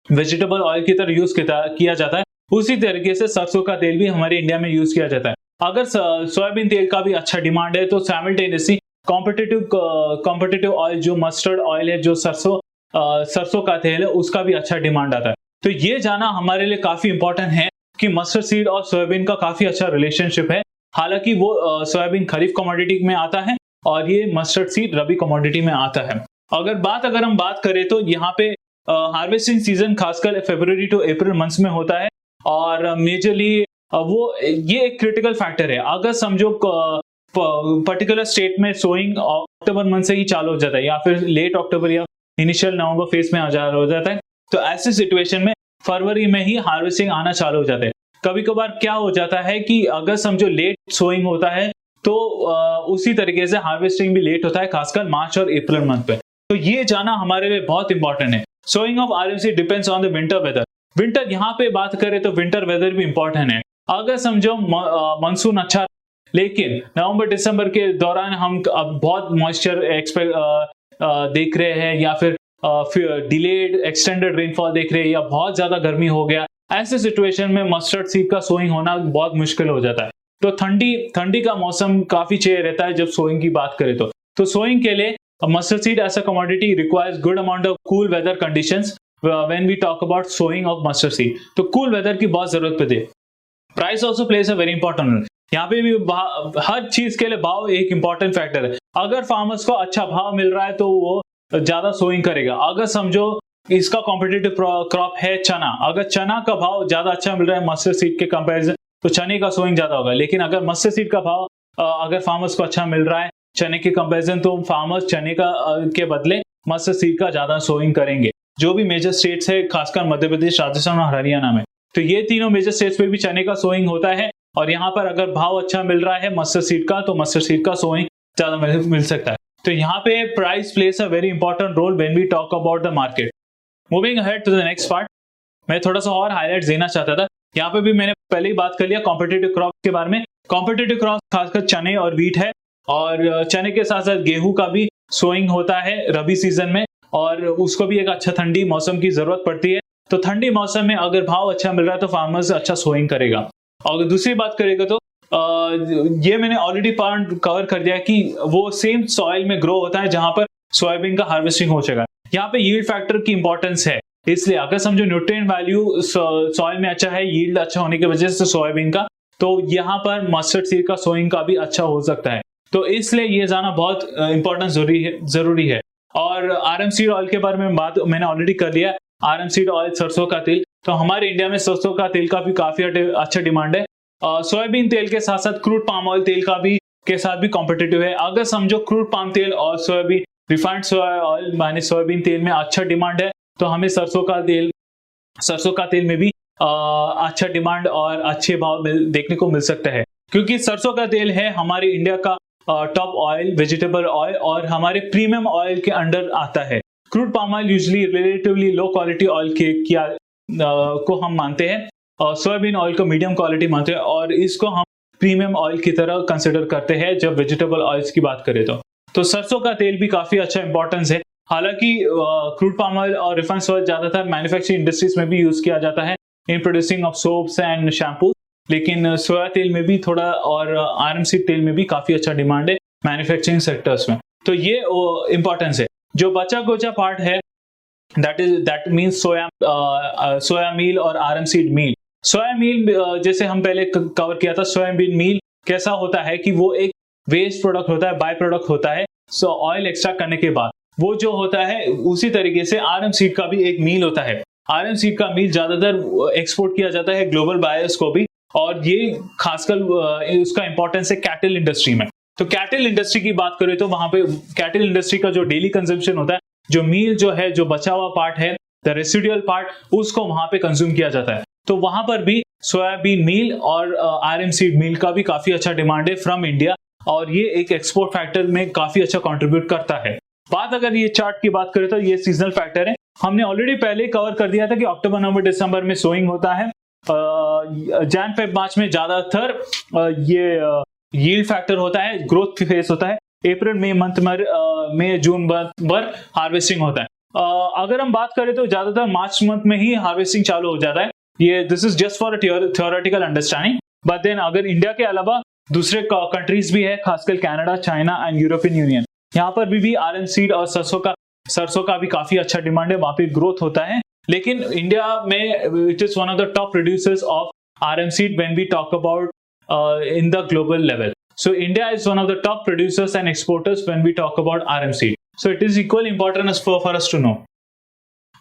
वेजिटेबल ऑयल की तरह यूज किया जाता है, उसी तरीके से सरसों का तेल भी हमारे इंडिया में यूज किया जाता है। अगर सोयाबीन तेल का भी अच्छा डिमांड है तो साइमल्टेनियसली कॉम्पिटिटिव ऑयल जो मस्टर्ड ऑयल है, जो सरसों का तेल है, उसका भी अच्छा डिमांड आता है। तो ये जाना हमारे लिए काफी इंपॉर्टेंट है कि मस्टर्ड सीड और सोयाबीन का काफी अच्छा रिलेशनशिप है। हालांकि वो सोयाबीन खरीफ कमोडिटी में आता है और ये मस्टर्ड सीड रबी कमोडिटी में आता है। अगर हम बात करें तो यहाँ पे हार्वेस्टिंग सीजन खासकर फरवरी टू अप्रैल मंथ्स में होता है और मेजरली ये एक क्रिटिकल फैक्टर है। अगर समझो पर्टिकुलर स्टेट में सोइंग अक्टूबर मंथ से ही चालू हो जाता है या फिर लेट अक्टूबर या इनिशियल नवंबर फेज में हो जाता है, तो ऐसी सिचुएशन में फरवरी में ही हार्वेस्टिंग आना चालू हो जाता है। कभी कभार क्या हो जाता है कि अगर समझो लेट सोइंग होता है तो उसी तरीके से हार्वेस्टिंग भी लेट होता है, खासकर मार्च और अप्रैल मंथ पे। तो ये जाना हमारे लिए बहुत इंपॉर्टेंट है। Sowing of RMC depends on the winter weather. Winter यहाँ पे बात करें तो विंटर वेदर भी इंपॉर्टेंट है। अगर समझो मानसून अच्छा लेकिन नवंबर दिसंबर के दौरान हम अब बहुत मॉइस्चर देख रहे हैं या फिर डिलेड एक्सटेंडेड रेनफॉल देख रहे हैं या बहुत ज्यादा गर्मी हो गया, ऐसे सिचुएशन में मस्टर्ड सीड का सोइंग होना बहुत मुश्किल हो जाता है। तो ठंडी का मौसम काफी चाहिए रहता है जब सोइंग की बात करें तो सोइंग के लिए mustard seed as a commodity requires good amount of cool weather conditions when we talk about sowing of mustard seed. तो cool weather की बहुत जरूरत पड़ती है। Price also plays a very important role. यहाँ पे भी हर चीज के लिए भाव एक इंपॉर्टेंट फैक्टर है। अगर फार्मर्स को अच्छा भाव मिल रहा है तो वो ज्यादा सोइंग करेगा। अगर समझो इसका कॉम्पिटिटिव क्रॉप है चना, अगर चना का भाव ज्यादा अच्छा मिल रहा है मस्टर्ड सीड के कंपैरिजन तो चने का सोइंग ज्यादा होगा। लेकिन अगर मस्टर्ड सीड का भाव अगर फार्मर्स को अच्छा मिल रहा है चने के कंपैरिजन तो फार्मर्स चने का के बदले मस्टर्ड सीड का ज्यादा सोइंग करेंगे। जो भी मेजर स्टेट्स है खासकर मध्य प्रदेश, राजस्थान और हरियाणा में, तो ये तीनों मेजर स्टेट्स पे भी चने का सोइंग होता है। और यहाँ पर अगर भाव अच्छा मिल रहा है मस्टर्ड सीड का तो मस्टर्ड सीड का सोइंग ज्यादा मिल सकता है। तो यहाँ पे price plays a very important role when we talk about the market. Moving ahead to the next part, मैं थोड़ा सा और हाईलाइट देना चाहता था। यहाँ पे भी मैंने पहले ही बात कर लिया कॉम्पिटिटिव क्रॉप के बारे में। कॉम्पिटिटिव क्रॉप खासकर चने और वीट है, और चने के साथ साथ गेहूं का भी सोइंग होता है रबी सीजन में, और उसको भी एक अच्छा ठंडी मौसम की जरूरत पड़ती है। तो ठंडी मौसम में अगर भाव अच्छा मिल रहा है तो फार्मर्स अच्छा सोइंग करेगा। और दूसरी बात करेगा तो ये मैंने ऑलरेडी पार्ट कवर कर दिया कि वो सेम सॉइल में ग्रो होता है जहां पर सोयाबीन का हार्वेस्टिंग हो जाएगा। यहाँ पे यील्ड फैक्टर की इंपॉर्टेंस है, इसलिए अगर समझो न्यूट्रिएंट वैल्यू सॉइल में अच्छा है, यील्ड अच्छा होने की वजह से सोयाबीन का, तो यहाँ पर मस्टर्ड सीड का सोइंग का भी अच्छा हो सकता है। तो इसलिए ये जाना बहुत इंपॉर्टेंट जरूरी है। और आरएम सीड ऑयल के बारे में बात मैंने ऑलरेडी कर लिया। आरएम सीड ऑयल सरसों का तेल, तो हमारे इंडिया में सरसों का तेल का भी काफी अच्छा डिमांड है। सोयाबीन तेल के साथ साथ क्रूड पाम ऑयल तेल का भी के साथ भी कॉम्पिटिटिव है। अगर समझो क्रूड पाम तेल और सोयाबीन रिफाइंड ऑयल माने सोयाबीन तेल में अच्छा डिमांड है तो हमें सरसों का तेल में भी अच्छा डिमांड और अच्छे भाव देखने को मिल सकता है। क्योंकि सरसों का तेल है हमारे इंडिया का टॉप ऑयल, वेजिटेबल ऑयल, और हमारे प्रीमियम ऑयल के अंडर आता है। Crude palm oil usually relatively low quality oil को हम मानते हैं, और सोयाबीन ऑयल को मीडियम क्वालिटी मानते हैं, और इसको हम प्रीमियम ऑयल की तरह कंसिडर करते हैं जब वेजिटेबल ऑयल्स की बात करें तो सरसों का तेल भी काफी अच्छा इंपॉर्टेंस है। हालांकि क्रूड पाम ऑयल और रिफाइंड ऑयल ज्यादातर मैन्युफैक्चरिंग इंडस्ट्रीज में भी यूज किया जाता है in producing of soaps and shampoo, लेकिन सोया तेल में भी थोड़ा, और आरएम सीड तेल में भी काफी अच्छा डिमांड है मैन्युफैक्चरिंग सेक्टर्स में। तो ये इंपॉर्टेंस है। जो बचा कुचा पार्ट है that means सोया मील और आरएम सीड मील। सोया मील जैसे हम पहले कवर किया था, सोयाबीन मील कैसा होता है कि वो एक वेस्ट प्रोडक्ट होता है, बाय प्रोडक्ट होता है ऑयल एक्सट्रैक्ट करने के बाद, वो जो होता है उसी तरीके से आरएम सीड का भी एक मील होता है। आरएम सीड का मील ज्यादातर एक्सपोर्ट किया जाता है ग्लोबल बायर्स को भी, और ये खासकर उसका इंपॉर्टेंस है कैटल इंडस्ट्री में। तो कैटल इंडस्ट्री की बात करें तो वहां पे कैटल इंडस्ट्री का जो डेली कंजम्पशन होता है, जो मील जो है, जो बचा हुआ पार्ट है, द रेसिडुअल पार्ट, उसको वहां पे कंज्यूम किया जाता है। तो वहां पर भी सोयाबीन मील और आरएम सीड मील का भी काफी अच्छा डिमांड है फ्रॉम इंडिया, और ये एक एक्सपोर्ट फैक्टर में काफी अच्छा कंट्रीब्यूट करता है। बात अगर ये चार्ट की बात करें तो ये सीजनल फैक्टर है। हमने ऑलरेडी पहले कवर कर दिया था कि अक्टूबर नवंबर दिसंबर में सोइंग होता है, जैन फेब मार्च में ज्यादातर ये यील्ड फैक्टर होता है, ग्रोथ फेस होता है, अप्रैल मई मंथ में जून भर हार्वेस्टिंग होता है। अगर हम बात करें तो ज्यादातर मार्च मंथ में ही हार्वेस्टिंग चालू हो जाता है। ये this is just for theoretical understanding, but then अगर इंडिया के अलावा दूसरे कंट्रीज भी है, खासकर Canada, China and European Union, यहाँ पर भी आरएम सीड और सरसों का भी काफी अच्छा डिमांड है, वहां पे ग्रोथ होता है। लेकिन इंडिया में it is one of the top producers of RM seed when we talk about in the global level. So India is one of the top producers and exporters when we talk about RM seed. So it is equally important as for us to know.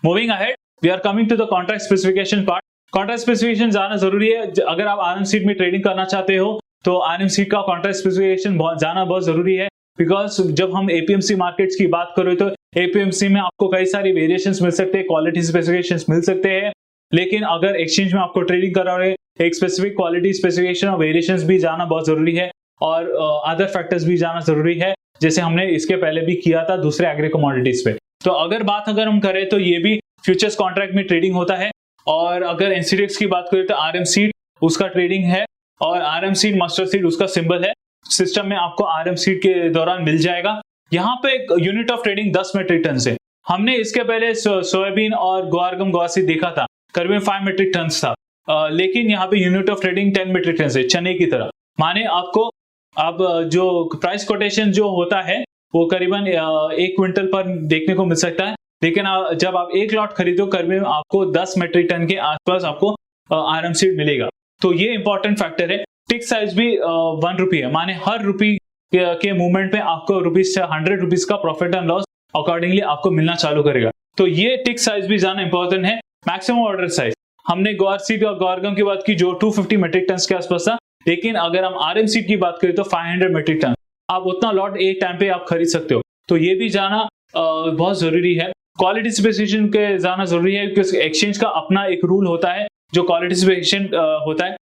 Moving ahead, we are coming to the contract specification part. Contract specification जाना जरूरी है। अगर आप RM seed में trading करना चाहते हो तो RM seed का contract specification जाना बहुत जरूरी है, बिकॉज जब हम APMC मार्केट्स की बात करें तो APMC में आपको कई सारी वेरिएशंस मिल सकते हैं, क्वालिटी स्पेसिफिकेशंस मिल सकते हैं, लेकिन अगर एक्सचेंज में आपको ट्रेडिंग कर रहे हैं, एक स्पेसिफिक क्वालिटी स्पेसिफिकेशन और वेरिएशंस भी जाना बहुत जरूरी है, और अदर फैक्टर्स भी जाना जरूरी है, जैसे हमने इसके पहले भी किया था दूसरे एग्री कमोडिटीज पे। तो अगर हम करें तो ये भी फ्यूचर्स कॉन्ट्रैक्ट में ट्रेडिंग होता है, और अगर एनसीडेक्स की बात करें तो आरएम सीड उसका ट्रेडिंग है, और आरएम सीड मस्टर्ड सीड उसका सिंबल है। सिस्टम में आपको आरएम सीड के दौरान मिल जाएगा। यहाँ पे एक unit of trading 10 metric ton है। हमने इसके पहले सोयाबीन और ग्वार गम ग्वार सीड देखा था, करीबन 5 मेट्रिक टन था, लेकिन यहाँ पे unit of trading 10 metric ton है, चने की तरह। माने आपको अब जो प्राइस कोटेशन जो होता है वो करीबन 1 क्विंटल पर देखने को मिल सकता है, लेकिन जब आप एक लॉट खरीदो करीबन आपको 10 मेट्रिक टन के आसपास आपको आरएम सीड मिलेगा। तो ये इंपॉर्टेंट फैक्टर है। टिक साइज भी 1 रुपी है, माने हर रुपी के मूवमेंट पे आपको 100 रुपीज का प्रॉफिट एंड लॉस अकॉर्डिंगली आपको मिलना चालू करेगा। तो ये टिक साइज भी जाना इंपॉर्टेंट है। मैक्सिमम ऑर्डर साइज हमने ग्वार सीड और ग्वार गम की बात की जो 250 मेट्रिक टन के आसपास था, लेकिन अगर हम आरएम सीड की बात करें तो 500 मेट्रिक टन आप उतना लॉट एक टाइम पे आप खरीद सकते हो। तो ये भी जाना बहुत जरूरी है। क्वालिटी स्पेसिफिकेशन के जाना जरूरी है, क्योंकि एक्सचेंज का अपना एक रूल होता है जो क्वालिटी स्पेसिफिकेशन होता है।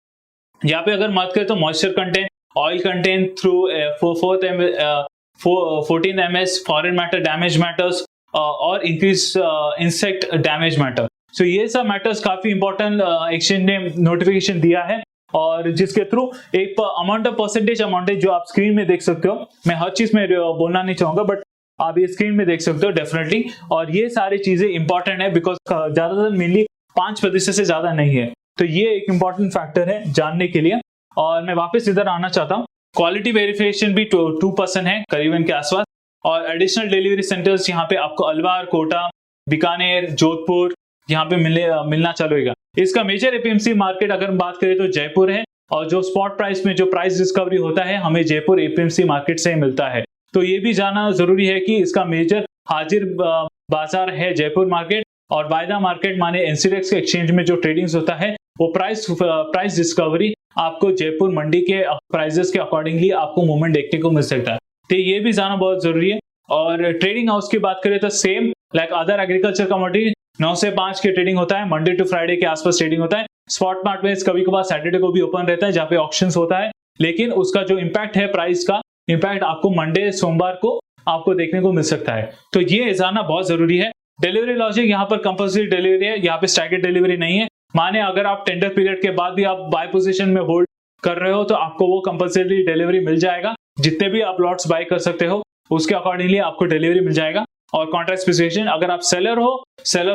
यहाँ पे अगर बात करें तो moisture content, oil content through 14 ms, foreign matter, damage matters और इंक्रीज इंसेक्ट डैमेज मैटर। सो ये सब मैटर्स काफी इंपॉर्टेंट एक्सचेंज ने नोटिफिकेशन दिया है, और जिसके थ्रू एक अमाउंट ऑफ परसेंटेज अमाउंट है जो आप स्क्रीन में देख सकते हो। मैं हर चीज में बोलना नहीं चाहूंगा, बट आप ये स्क्रीन में देख सकते हो डेफिनेटली। और ये सारी चीजें इंपॉर्टेंट है बिकॉज ज्यादातर मेनली 5% से ज्यादा नहीं है। तो ये एक इंपॉर्टेंट फैक्टर है जानने के लिए। और मैं वापस इधर आना चाहता हूँ। क्वालिटी वेरिफिकेशन भी 2% है करीबन के आसपास, और एडिशनल डिलीवरी सेंटर्स यहाँ पे आपको अलवार, कोटा, बीकानेर, जोधपुर यहाँ पे मिलना चालू होगा। इसका मेजर एपीएमसी मार्केट अगर हम बात करें तो जयपुर है, और जो स्पॉट प्राइस में जो प्राइस डिस्कवरी होता है हमें जयपुर एपीएमसी मार्केट से ही मिलता है। तो ये भी जाना जरूरी है कि इसका मेजर हाजिर बाजार है जयपुर मार्केट, और वायदा मार्केट माने एनसीडेक्स के एक्सचेंज में जो ट्रेडिंग होता है वो प्राइस डिस्कवरी आपको जयपुर मंडी के प्राइसेस के अकॉर्डिंगली आपको मूवमेंट देखने को मिल सकता है। तो ये भी जाना बहुत जरूरी है। और ट्रेडिंग हाउस की बात करें तो same like other agriculture commodity 9 से 5 के ट्रेडिंग होता है, मंडे टू फ्राइडे के आसपास ट्रेडिंग होता है। स्पॉट मार्केट कभी कभार सैटरडे को भी ओपन रहता है जहाँ पे ऑक्शंस होता है, लेकिन उसका जो इम्पैक्ट है प्राइस का इम्पैक्ट आपको मंडे सोमवार को आपको देखने को मिल सकता है। तो ये जानना बहुत जरूरी है। डिलीवरी लॉजिक यहाँ पर कंपल्सरी डिलीवरी है, यहाँ पे स्टैगर्ड डिलीवरी नहीं है। माने अगर आप टेंडर पीरियड के बाद भी आप बाय पोजीशन में होल्ड कर रहे हो तो आपको वो कंपल्सरी डिलीवरी मिल जाएगा। जितने भी आप लॉट्स बाय कर सकते हो उसके अकॉर्डिंगली आपको डिलीवरी मिल जाएगा। और कॉन्ट्रैक्ट स्पेसिफिकेशन, अगर आप सेलर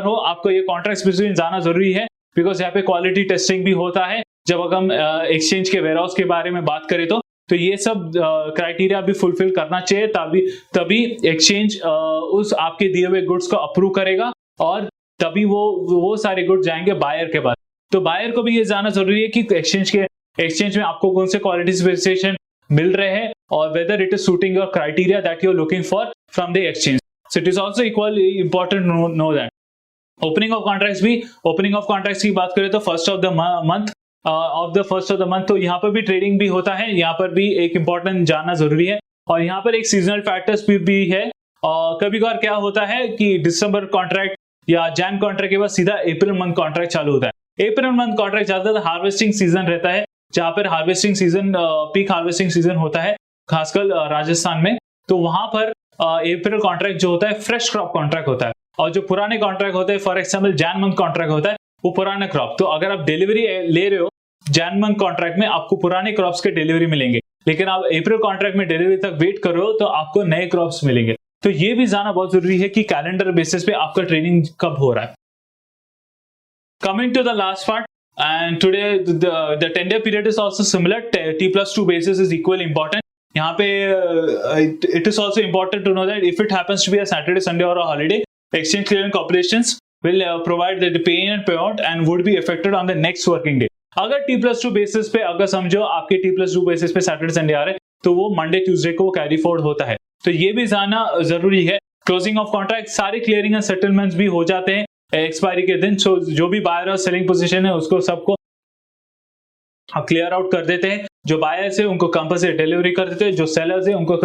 हो आपको ये कॉन्ट्रैक्ट स्पेसिफिकेशन जानना जरूरी है, बिकॉज यहाँ पे क्वालिटी टेस्टिंग भी होता है। जब अगर हम एक्सचेंज के वेयरहाउस के बारे में बात करें तो ये सब क्राइटेरिया भी फुलफिल करना चाहिए, तभी एक्सचेंज उस आपके दिए हुए गुड्स को अप्रूव करेगा और तभी वो सारे गुड्स जाएंगे बायर के पास। तो बायर को भी ये जानना जरूरी है कि एक्सचेंज में आपको कौन से क्वालिटी स्पेसिफिकेशन मिल रहे हैं और whether it is suiting your criteria that you are looking for from the exchange. So it is also equally important know that. Opening of contracts की बात करें तो फर्स्ट ऑफ द मंथ तो यहाँ पर भी ट्रेडिंग भी होता है, यहाँ पर भी एक इंपॉर्टेंट जानना जरूरी है। और यहाँ पर एक सीजनल फैक्टर्स भी है। कभी कभार क्या होता है कि दिसंबर कॉन्ट्रैक्ट या जैन कॉन्ट्रैक्ट के बाद सीधा अप्रैल मंथ कॉन्ट्रैक्ट चालू होता है। अप्रैल मंथ कॉन्ट्रैक्ट ज्यादातर हार्वेस्टिंग सीजन रहता है, जहां पर harvesting season peak harvesting season होता है खासकर राजस्थान में। तो वहां पर अप्रैल कॉन्ट्रैक्ट जो होता है फ्रेश क्रॉप कॉन्ट्रैक्ट होता है, और जो पुराने कॉन्ट्रैक्ट होते हैं for example Jain month contract होता है वो पुराना क्रॉप। तो अगर आप डिलीवरी ले रहे हो जैन मंथ कॉन्ट्रैक्ट में आपको पुराने क्रॉप्स के डिलीवरी मिलेंगे, लेकिन आप अप्रैल कॉन्ट्रैक्ट में डिलीवरी तक वेट कर रहे हो तो आपको नए क्रॉप्स मिलेंगे। तो ये भी जानना बहुत जरूरी है कि कैलेंडर बेसिस पे आपका ट्रेडिंग कब हो रहा है। Coming to the last part, and today the tender period is also similar. T+2 basis is equally important. यहाँ पे it is also important to know that if it happens to be a Saturday, Sunday or a holiday, exchange clearing corporations will provide the pay and payout and would be affected on the next working day. अगर T+2 basis पे अगर समझो आपके T+2 basis पे Saturday Sunday आ रहे हैं तो वो मंडे ट्यूसडे को कैरी फॉरवर्ड होता है। तो ये भी जानना जरूरी है। क्लोजिंग ऑफ कॉन्ट्रैक्ट सारे क्लियरिंग एंड सेटलमेंट्स भी हो जाते हैं एक्सपायरी के दिन। सो जो भी बायर और सेलिंग पोजीशन है उसको सबको क्लियर आउट कर देते हैं। जो बायर्स है उनको कंपल्सरी डिलीवरी कर देते हैं, जो सेलर्स है उनको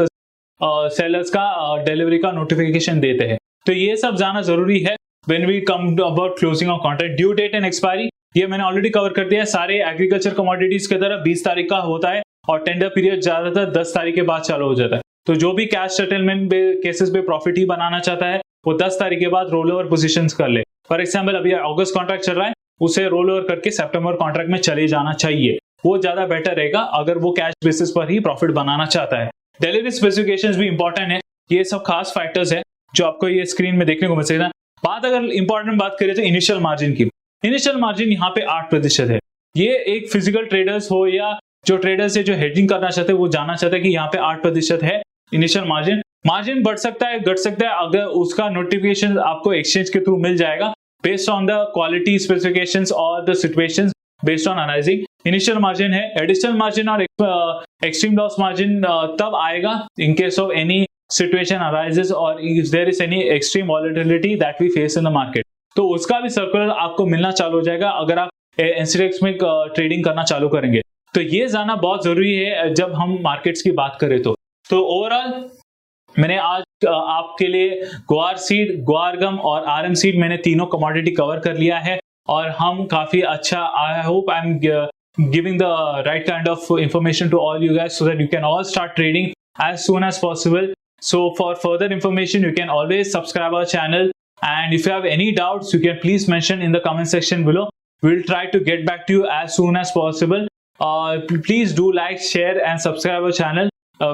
सेलर्स का डिलीवरी का नोटिफिकेशन देते हैं। तो ये सब जानना जरूरी है when we come about closing of contract. Due date and expiry ये मैंने ऑलरेडी कवर कर दिया है। सारे एग्रीकल्चर कमोडिटीज की तरह 20 तारीख का होता है और टेंडर पीरियड ज्यादातर 10 तारीख के बाद चालू हो जाता है। तो जो भी कैश सेटलमेंट केसेस पे प्रॉफिट ही बनाना चाहता है वो 10 तारीख के बाद रोल ओवर पोजीशंस कर ले। फॉर एग्जाम्पल अभी अगस्त कॉन्ट्रैक्ट चल रहा है, उसे रोल ओवर करके सितंबर कॉन्ट्रैक्ट में चले जाना चाहिए, वो ज्यादा बेटर रहेगा अगर वो कैश बेसिस पर ही प्रॉफिट बनाना चाहता है। डिलीवरी स्पेसिफिकेशंस भी इंपॉर्टेंट है। ये सब खास फैक्टर्स है जो आपको ये स्क्रीन में देखने को मिल सकता है। बात अगर इंपॉर्टेंट बात करें तो इनिशियल मार्जिन की, इनिशियल मार्जिन यहाँ पे 8% है। ये एक फिजिकल ट्रेडर्स हो या जो ट्रेडर्स है जो हेजिंग करना चाहते हैं वो जानना चाहते हैं कि यहाँ पे 8% है इनिशियल मार्जिन। मार्जिन बढ़ सकता है घट सकता है, अगर उसका नोटिफिकेशन आपको एक्सचेंज के थ्रू मिल जाएगा based on the quality specifications और the situations based on analysing. Initial margin है। एडिशनल मार्जिन और एक्सट्रीम लॉस मार्जिन तब आएगा in case of any situation arises और if there is any extreme volatility that we face in the market, तो उसका भी circular आपको मिलना चालू हो जाएगा अगर आप एनसीडेक्स में ट्रेडिंग करना चालू करेंगे। तो ये जानना बहुत जरूरी है जब हम मार्केट्स की बात करें। तो ओवरऑल मैंने आज आपके लिए ग्वार सीड, ग्वार गम और आरएम सीड मैंने तीनों कमोडिटी कवर कर लिया है और हम काफी अच्छा, I hope I am giving the right kind of information to all you guys so that you can all start trading as soon as possible. So for further information you can always subscribe our channel, and if you have any doubts you can please mention in the comment section below. We'll try to get back to you as soon as possible. Please do like, share and subscribe our channel,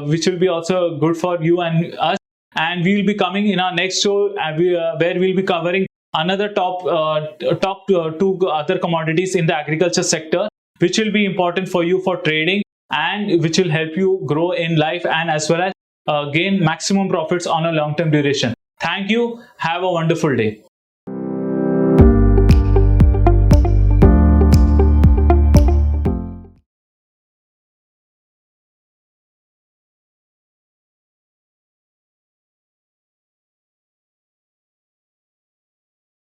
which will be also good for you and us. And we will be coming in our next show where we'll be covering another top two other commodities in the agriculture sector, which will be important for you for trading and which will help you grow in life and as well as gain maximum profits on a long-term duration. Thank you. Have a wonderful day.